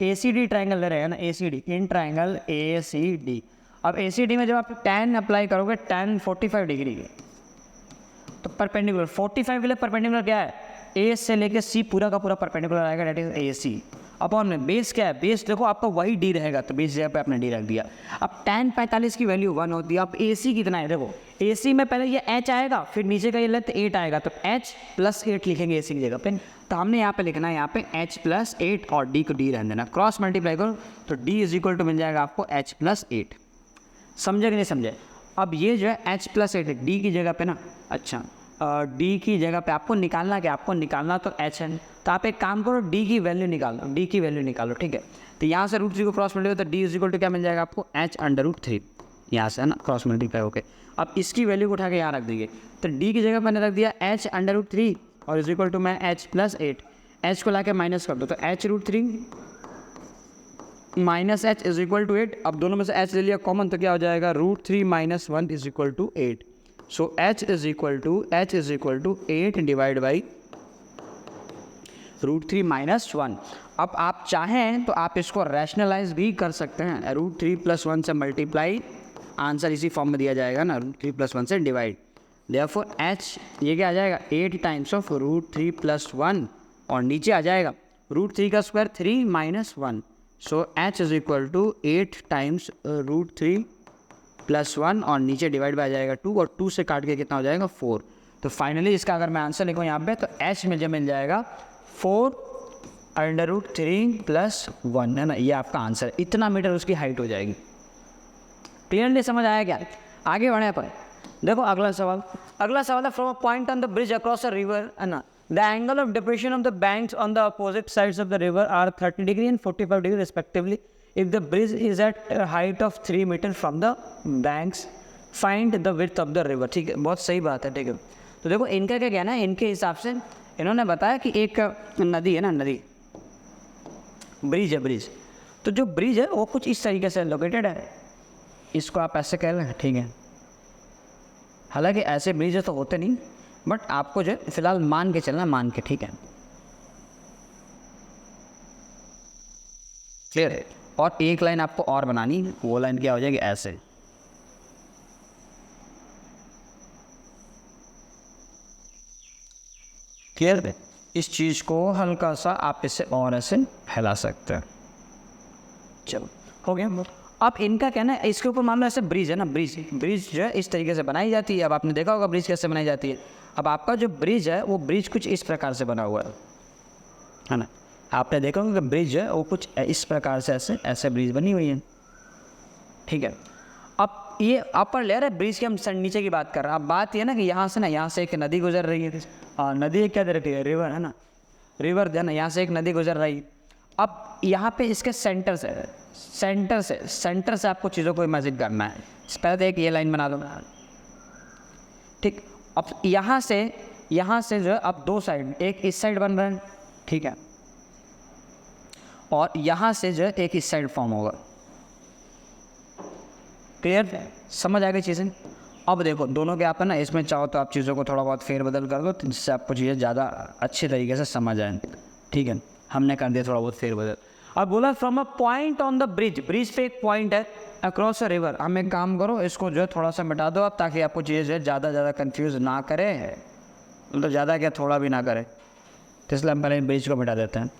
ACD ट्रायंगल ले रहे हैं ना, ACD, इन ट्रायंगल ACD। अब ACD में जब आप tan अप्लाई करोगे, tan 45 डिग्री, तो परपेंडिकुलर 45 के लिए परपेंडिकुलर क्या है? A से लेके C पूरा का पूरा परपेंडिकुलर आएगा, डेट इज AC। अपॉन में बेस क्या है, बेस देखो आपका वही डी रहेगा, तो बेस जगह पे आपने डी रख दिया। अब tan 45 की वैल्यू 1 होती है। अब AC कितना है, देखो AC में पहले ये h आएगा, फिर नीचे का ये लेंथ 8 आएगा, तो h + 8 लिखेंगे AC की जगह पे। तो हमने यहाँ पे लिखना है यहाँ पे h + 8 और d को d रहने देना, क्रॉस मल्टीप्लाई करो तो d = मिल जाएगा आपको h + 8। समझे कि नहीं समझे? अब ये जो है h + 8 है d की जगह पे ना, अच्छा d की जगह पे आपको निकालना क्या, आपको निकालना तो h है, तो आप एक काम करो d की वैल्यू निकालो, d की वैल्यू निकालो, ठीक है। तो यहाँ से √3 को क्रॉस मल्टीप्लाई तो d = क्या मिल जाएगा आपको, h√3, यहाँ से है ना क्रॉस मल्टीप्लाई ओके। अब इसकी वैल्यू को उठा के यहाँ रख देंगे, तो d की जगह मैंने रख दिया h√3 और = मैं h + 8, h को ला के माइनस कर दो, तो h√3 - h = 8। अब दोनों में से h ले लिया कॉमन, तो क्या हो जाएगा, √3 - 1 = 8। सो h = 8 डिवाइड बाई √3 - 1। अब आप चाहें तो आप इसको रैशनलाइज भी कर सकते हैं, √3 + 1 से मल्टीप्लाई, आंसर इसी फॉर्म में दिया जाएगा ना, √3 + 1 से डिवाइड, देयरफॉर h ये क्या आ जाएगा 8 टाइम्स ऑफ √3 + 1 और नीचे आ जाएगा √3 का स्क्वायर 3 - 1। सो h = 8 टाइम्स √3 + 1 और नीचे डिवाइड बाय जाएगा 2 और 2 से काट के कितना हो जाएगा 4। तो फाइनली इसका अगर मैं आंसर लिखूँ यहाँ पे तो h में जो मिल जाएगा 4√3 + 1 है ना, ये आपका आंसर है। इतना मीटर उसकी हाइट हो जाएगी। क्लियरली समझ आया क्या? आगे बढ़े पर देखो अगला सवाल है from a point on the bridge across a river है ना, the angle of depression of the banks on the opposite sides of the river are 30 degree and 45 degree respectively if the bridge is at height of 3 metre from the banks, find the width of the river. ठीक है, बहुत सही बात है, ठीक है। तो देखो इनका क्या कहना है, इनके हिसाब से इन्होंने बताया कि एक नदी है ना, नदी ब्रिज है, ब्रिज, तो जो ब्रिज है वो कुछ इस तरीके से लोकेटेड है, इसको आप ऐसे कह लें, ठीक है। हालांकि ऐसे ब्रिज तो होते नहीं, बट आपको जो फिलहाल मान के चलना, मान के, ठीक है, क्लियर है। और एक लाइन आपको और बनानी, वो लाइन क्या हो जाएगी ऐसे, क्लियर है। इस चीज़ को हल्का सा आप इससे और ऐसे फैला सकते हैं। चलो हो गया। अब इनका कहना है इसके ऊपर मान लो ऐसे ब्रिज है ना, ब्रिज जो है इस तरीके से बनाई जाती है। अब आपने देखा होगा ब्रिज कैसे बनाई जाती है। अब आपका जो ब्रिज है वो ब्रिज कुछ इस प्रकार से बना हुआ है ना, आपने देखा होगा कि ब्रिज है वो कुछ इस प्रकार से ऐसे ब्रिज बनी हुई है, ठीक है। अब ये अपर लेयर है ब्रिज के, हम नीचे की बात कर रहे हैं। अब बात ये ना कि यहाँ से एक नदी गुजर रही है, नदी क्या दे रखी है, रिवर है ना, रिवर है ना, यहाँ से एक नदी गुजर रही। अब यहाँ पे इसके सेंटर से आपको चीज़ों को इमेजिन करना है। पहले तो एक ये लाइन बना दो, ठीक। अब यहाँ से जो है अब दो साइड, एक इस साइड बन रहा है, ठीक है, और यहाँ से जो है एक इस साइड फॉर्म होगा। क्लियर, समझ आ गई चीज़ें। अब देखो दोनों के आप है ना, इसमें चाहो तो आप चीज़ों को थोड़ा बहुत फेरबदल कर दो जिससे आपको चीज़ें ज़्यादा अच्छे तरीके से समझ आए, ठीक है। हमने कर दिया थोड़ा बहुत फेरबदल। अब बोला from a point on the bridge, bridge पे एक पॉइंट है अक्रॉस अ रिवर। हम एक काम करो, इसको जो है थोड़ा सा मिटा दो आप, ताकि आपको चीज़ें जो है ज़्यादा कन्फ्यूज़ ना करे, मतलब ज़्यादा क्या थोड़ा भी ना करे, तो इसलिए हम पहले ब्रिज को मिटा देते हैं,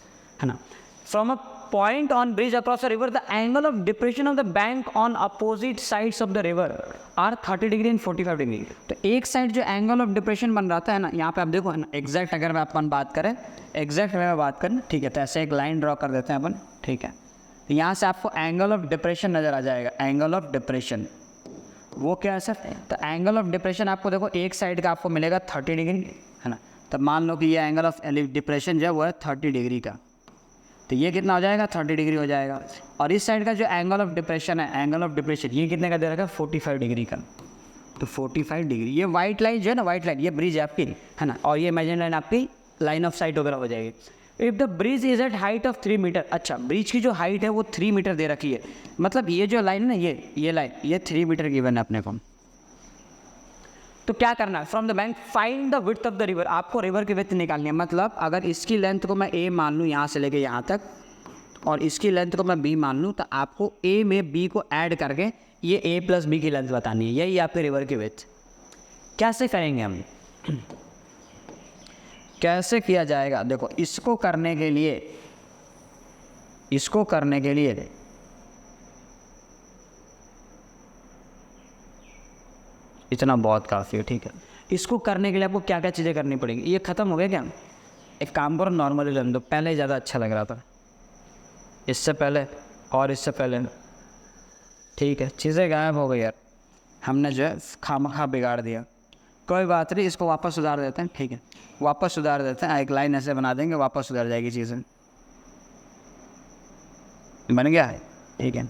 है ना। From a point on bridge across a river, the angle of depression of the bank on opposite sides of the river are 30 degree and 45 degree. तो एक साइड जो एंगल ऑफ डिप्रेशन बन रहा था ना, यहाँ पे आप देखो है ना, एग्जैक्ट अगर मैं अपन बात करें, एग्जैक्ट में बात करें, ठीक है, तो ऐसे एक लाइन ड्रॉ कर देते हैं अपन, ठीक है। तो यहाँ से आपको एंगल ऑफ डिप्रेशन नज़र आ जाएगा, एंगल ऑफ डिप्रेशन वो क्या है सर, तो एंगल ऑफ डिप्रेशन आपको देखो एक साइड का आपको मिलेगा 30 डिग्री, है ना। तब मान लो कि ये एंगल ऑफ डिप्रेशन जो है वो है 30 डिग्री का, तो ये कितना हो जाएगा 30 डिग्री हो जाएगा। और इस साइड का जो एंगल ऑफ डिप्रेशन है, एंगल ऑफ डिप्रेशन ये कितने का दे रखा है 45 डिग्री का, तो 45 डिग्री। ये वाइट लाइन जो है ना, वाइट लाइन ये ब्रिज है आपकी, है ना, और ये इमेजिन लाइन आपकी लाइन ऑफ साइट वगैरह हो जाएगी। If the bridge is at height of 3 metre, अच्छा ब्रिज की जो हाइट है वो 3 मीटर दे रखी है, मतलब ये जो लाइन है ना, ये लाइन ये 3 मीटर गिवन है अपने को। तो क्या करना है, from the bank find the width of the river, आपको रिवर की विड्थ निकालनी है। मतलब अगर इसकी लेंथ को मैं a मान लूँ यहाँ से लेके यहाँ तक, और इसकी लेंथ को मैं b मान लूँ, तो आपको a में b को ऐड करके ये a + b की लेंथ बतानी है। यही आपके रिवर की विड्थ। कैसे करेंगे हम, कैसे किया जाएगा, देखो इसको करने के लिए इसको करने के लिए इतना बहुत काफ़ी है, ठीक है। इसको करने के लिए आपको क्या क्या चीज़ें करनी पड़ेंगी, ये ख़त्म हो गया क्या? एक काम करो, नॉर्मली रन दो, पहले ज़्यादा अच्छा लग रहा था, इससे पहले और इससे पहले, ठीक है। चीज़ें गायब हो गई यार, हमने जो है खामखा बिगाड़ दिया। कोई बात नहीं, इसको वापस सुधार देते हैं, ठीक है, वापस सुधार देते हैं। एक लाइन ऐसे बना देंगे, वापस सुधार जाएगी चीज़ें। बन गया है, ठीक है।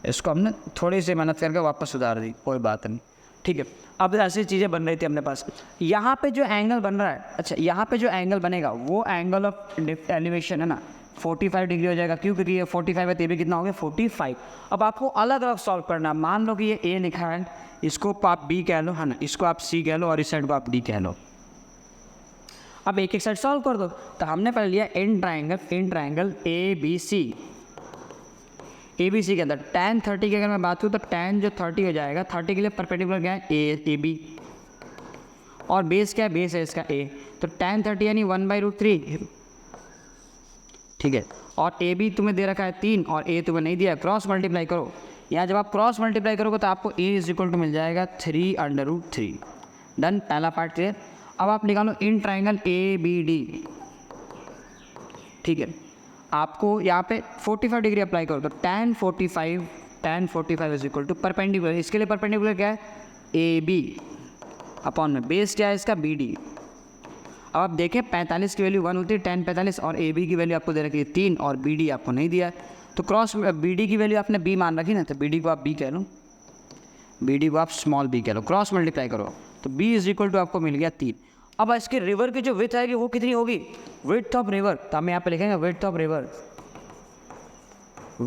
इसको हमने थोड़ी सी मेहनत करके वापस सुधार दी, कोई बात नहीं, ठीक है। अब ऐसी चीज़ें बन रही थी अपने पास। यहाँ पे जो एंगल बन रहा है, अच्छा यहाँ पे जो एंगल बनेगा वो एंगल ऑफ एलिवेशन है ना, 45 डिग्री हो जाएगा। क्यों? क्योंकि ये 45 है, तो भी कितना हो गया 45। अब आपको अलग अलग सॉल्व करना है। मान लो कि ये ए लिखा है, इसको आप बी कह लो, है ना, इसको आप सी कह लो और इस साइड को आप डी कह लो। अब एक एक साइड सॉल्व कर दो। तो हमने पहले लिया in triangle A B C. A B C के अंदर tan 30 की अगर मैं बात करूँ तो tan जो 30 हो जाएगा, 30 के लिए परपेंडिकुलर क्या है, ए बी, और बेस क्या है, बेस है इसका a। तो tan 30 यानी 1/√3, ठीक है। और ए बी तुम्हें दे रखा है 3 और a तुम्हें नहीं दिया, क्रॉस मल्टीप्लाई करो। यहाँ जब आप क्रॉस मल्टीप्लाई करोगे तो आपको a = मिल जाएगा 3/√3। डन, पहला पार्ट क्लियर। अब आप निकालो in triangle A B D, ठीक है। आपको यहाँ पे 45 डिग्री अप्लाई करो तो tan 45 = परपेंडिकुलर। इसके लिए परपेंडिकुलर क्या है, ए बी अपॉन में बेस क्या है इसका, बी डी। अब आप देखें 45 की वैल्यू 1 होती है, tan 45, और ए बी की वैल्यू आपको दे रखी है 3 और बी डी आपको नहीं दिया है। तो क्रॉस बी डी की वैल्यू आपने बी मान रखी ना, तो बी डी को आप बी कह लो, बी डी को आप स्मॉल बी कह लो। क्रॉस मल्टीप्लाई करो तो b = आपको मिल गया 3। अब इसके रिवर की जो विड्थ आएगी वो कितनी होगी, विड्थ ऑफ रिवर, तो हम यहाँ पे लिखेंगे width of river =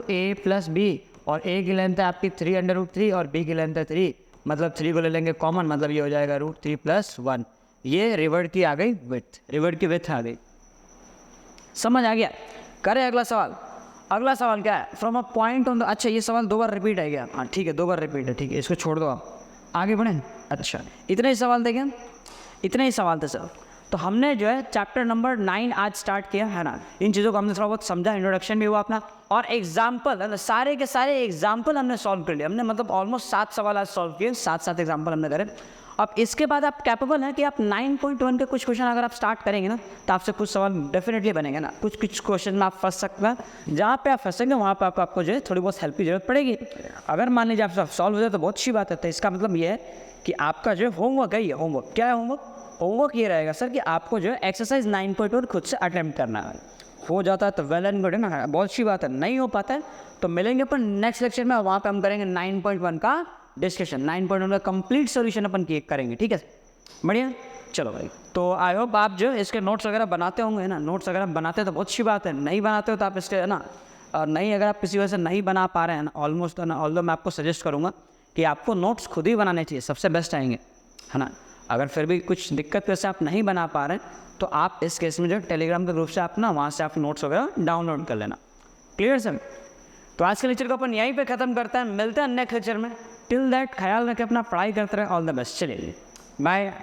a + b, और a की लेंथ है आपकी 3/√3 और b की लेंथ है 3, मतलब 3 को ले लेंगे कॉमन, मतलब ये हो जाएगा √3 + 1। ये रिवर की आ गई विड्थ, रिवर की विड्थ आ गई। समझ आ गया? करें अगला सवाल। अगला सवाल क्या है, from a point on the, अच्छा ये सवाल 2 बार रिपीट है क्या? हाँ ठीक है, 2 बार रिपीट है, ठीक है, इसको छोड़ दो, आप आगे बढ़ें। अच्छा इतने ही सवाल देखें, इतने ही सवाल थे सर। तो हमने जो है चैप्टर नंबर 9 आज स्टार्ट किया है ना। इन चीज़ों को हमने थोड़ा बहुत समझा, इंट्रोडक्शन भी हुआ अपना, और एग्जाम्पल सारे के सारे एग्जाम्पल हमने सॉल्व कर लिए। हमने मतलब ऑलमोस्ट 7 सवाल आज सॉल्व किए, 7 एग्जाम्पल हमने करे। अब इसके बाद आप कैपेबल हैं कि आप 9.1 के कुछ क्वेश्चन अगर आप स्टार्ट करेंगे ना, तो आपसे कुछ सवाल डेफिनेटली बनेंगे ना। कुछ क्वेश्चन में आप फंस सकते हैं, जहाँ पे आप फंसेंगे वहाँ पे आपको जो है थोड़ी बहुत हेल्प की जरूरत पड़ेगी। अगर मान लीजिए आप सॉल्व हो जाए तो बहुत अच्छी बात है। तो इसका मतलब ये है कि आपका जो होमवर्क है, ये होमवर्क क्या है, होमवर्क ये रहेगा सर कि आपको जो है एक्सरसाइज 9.1 खुद से अटेम्प्ट करना है। हो जाता है तो वेल एंड गुड है ना, बहुत अच्छी बात है। नहीं हो पाता है तो मिलेंगे अपन नेक्स्ट लेक्चर में, वहाँ पे हम करेंगे 9.1 का डिस्कशन, 9.1 का कंप्लीट सोल्यूशन अपन करेंगे, ठीक है, बढ़िया। चलो भाई, तो आई होप आप जो इसके नोट्स वगैरह बनाते होंगे ना। नोट्स अगर आप बनाते हैं तो बहुत अच्छी बात है, नहीं बनाते हो तो आप इसके है ना, और नहीं अगर आप किसी वजह से नहीं बना पा रहे हैं ना ऑलमोस्ट, ना ऑल्दो मैं आपको सजेस्ट करूँगा कि आपको नोट्स खुद ही बनाने चाहिए, सबसे बेस्ट आएंगे, है ना। अगर फिर भी कुछ दिक्कत वजह से आप नहीं बना पा रहे हैं तो आप इस केस में जो टेलीग्राम के ग्रुप से आप ना, वहाँ से आप नोट्स वगैरह डाउनलोड कर लेना। Clear sir? तो आज के लेक्चर को अपन यहीं पे ख़त्म करते हैं, मिलते हैं नेक्स्ट लेक्चर में। टिल दैट ख्याल रखें अपना, पढ़ाई करते रहे। ऑल द बेस्ट, चलिए बाय।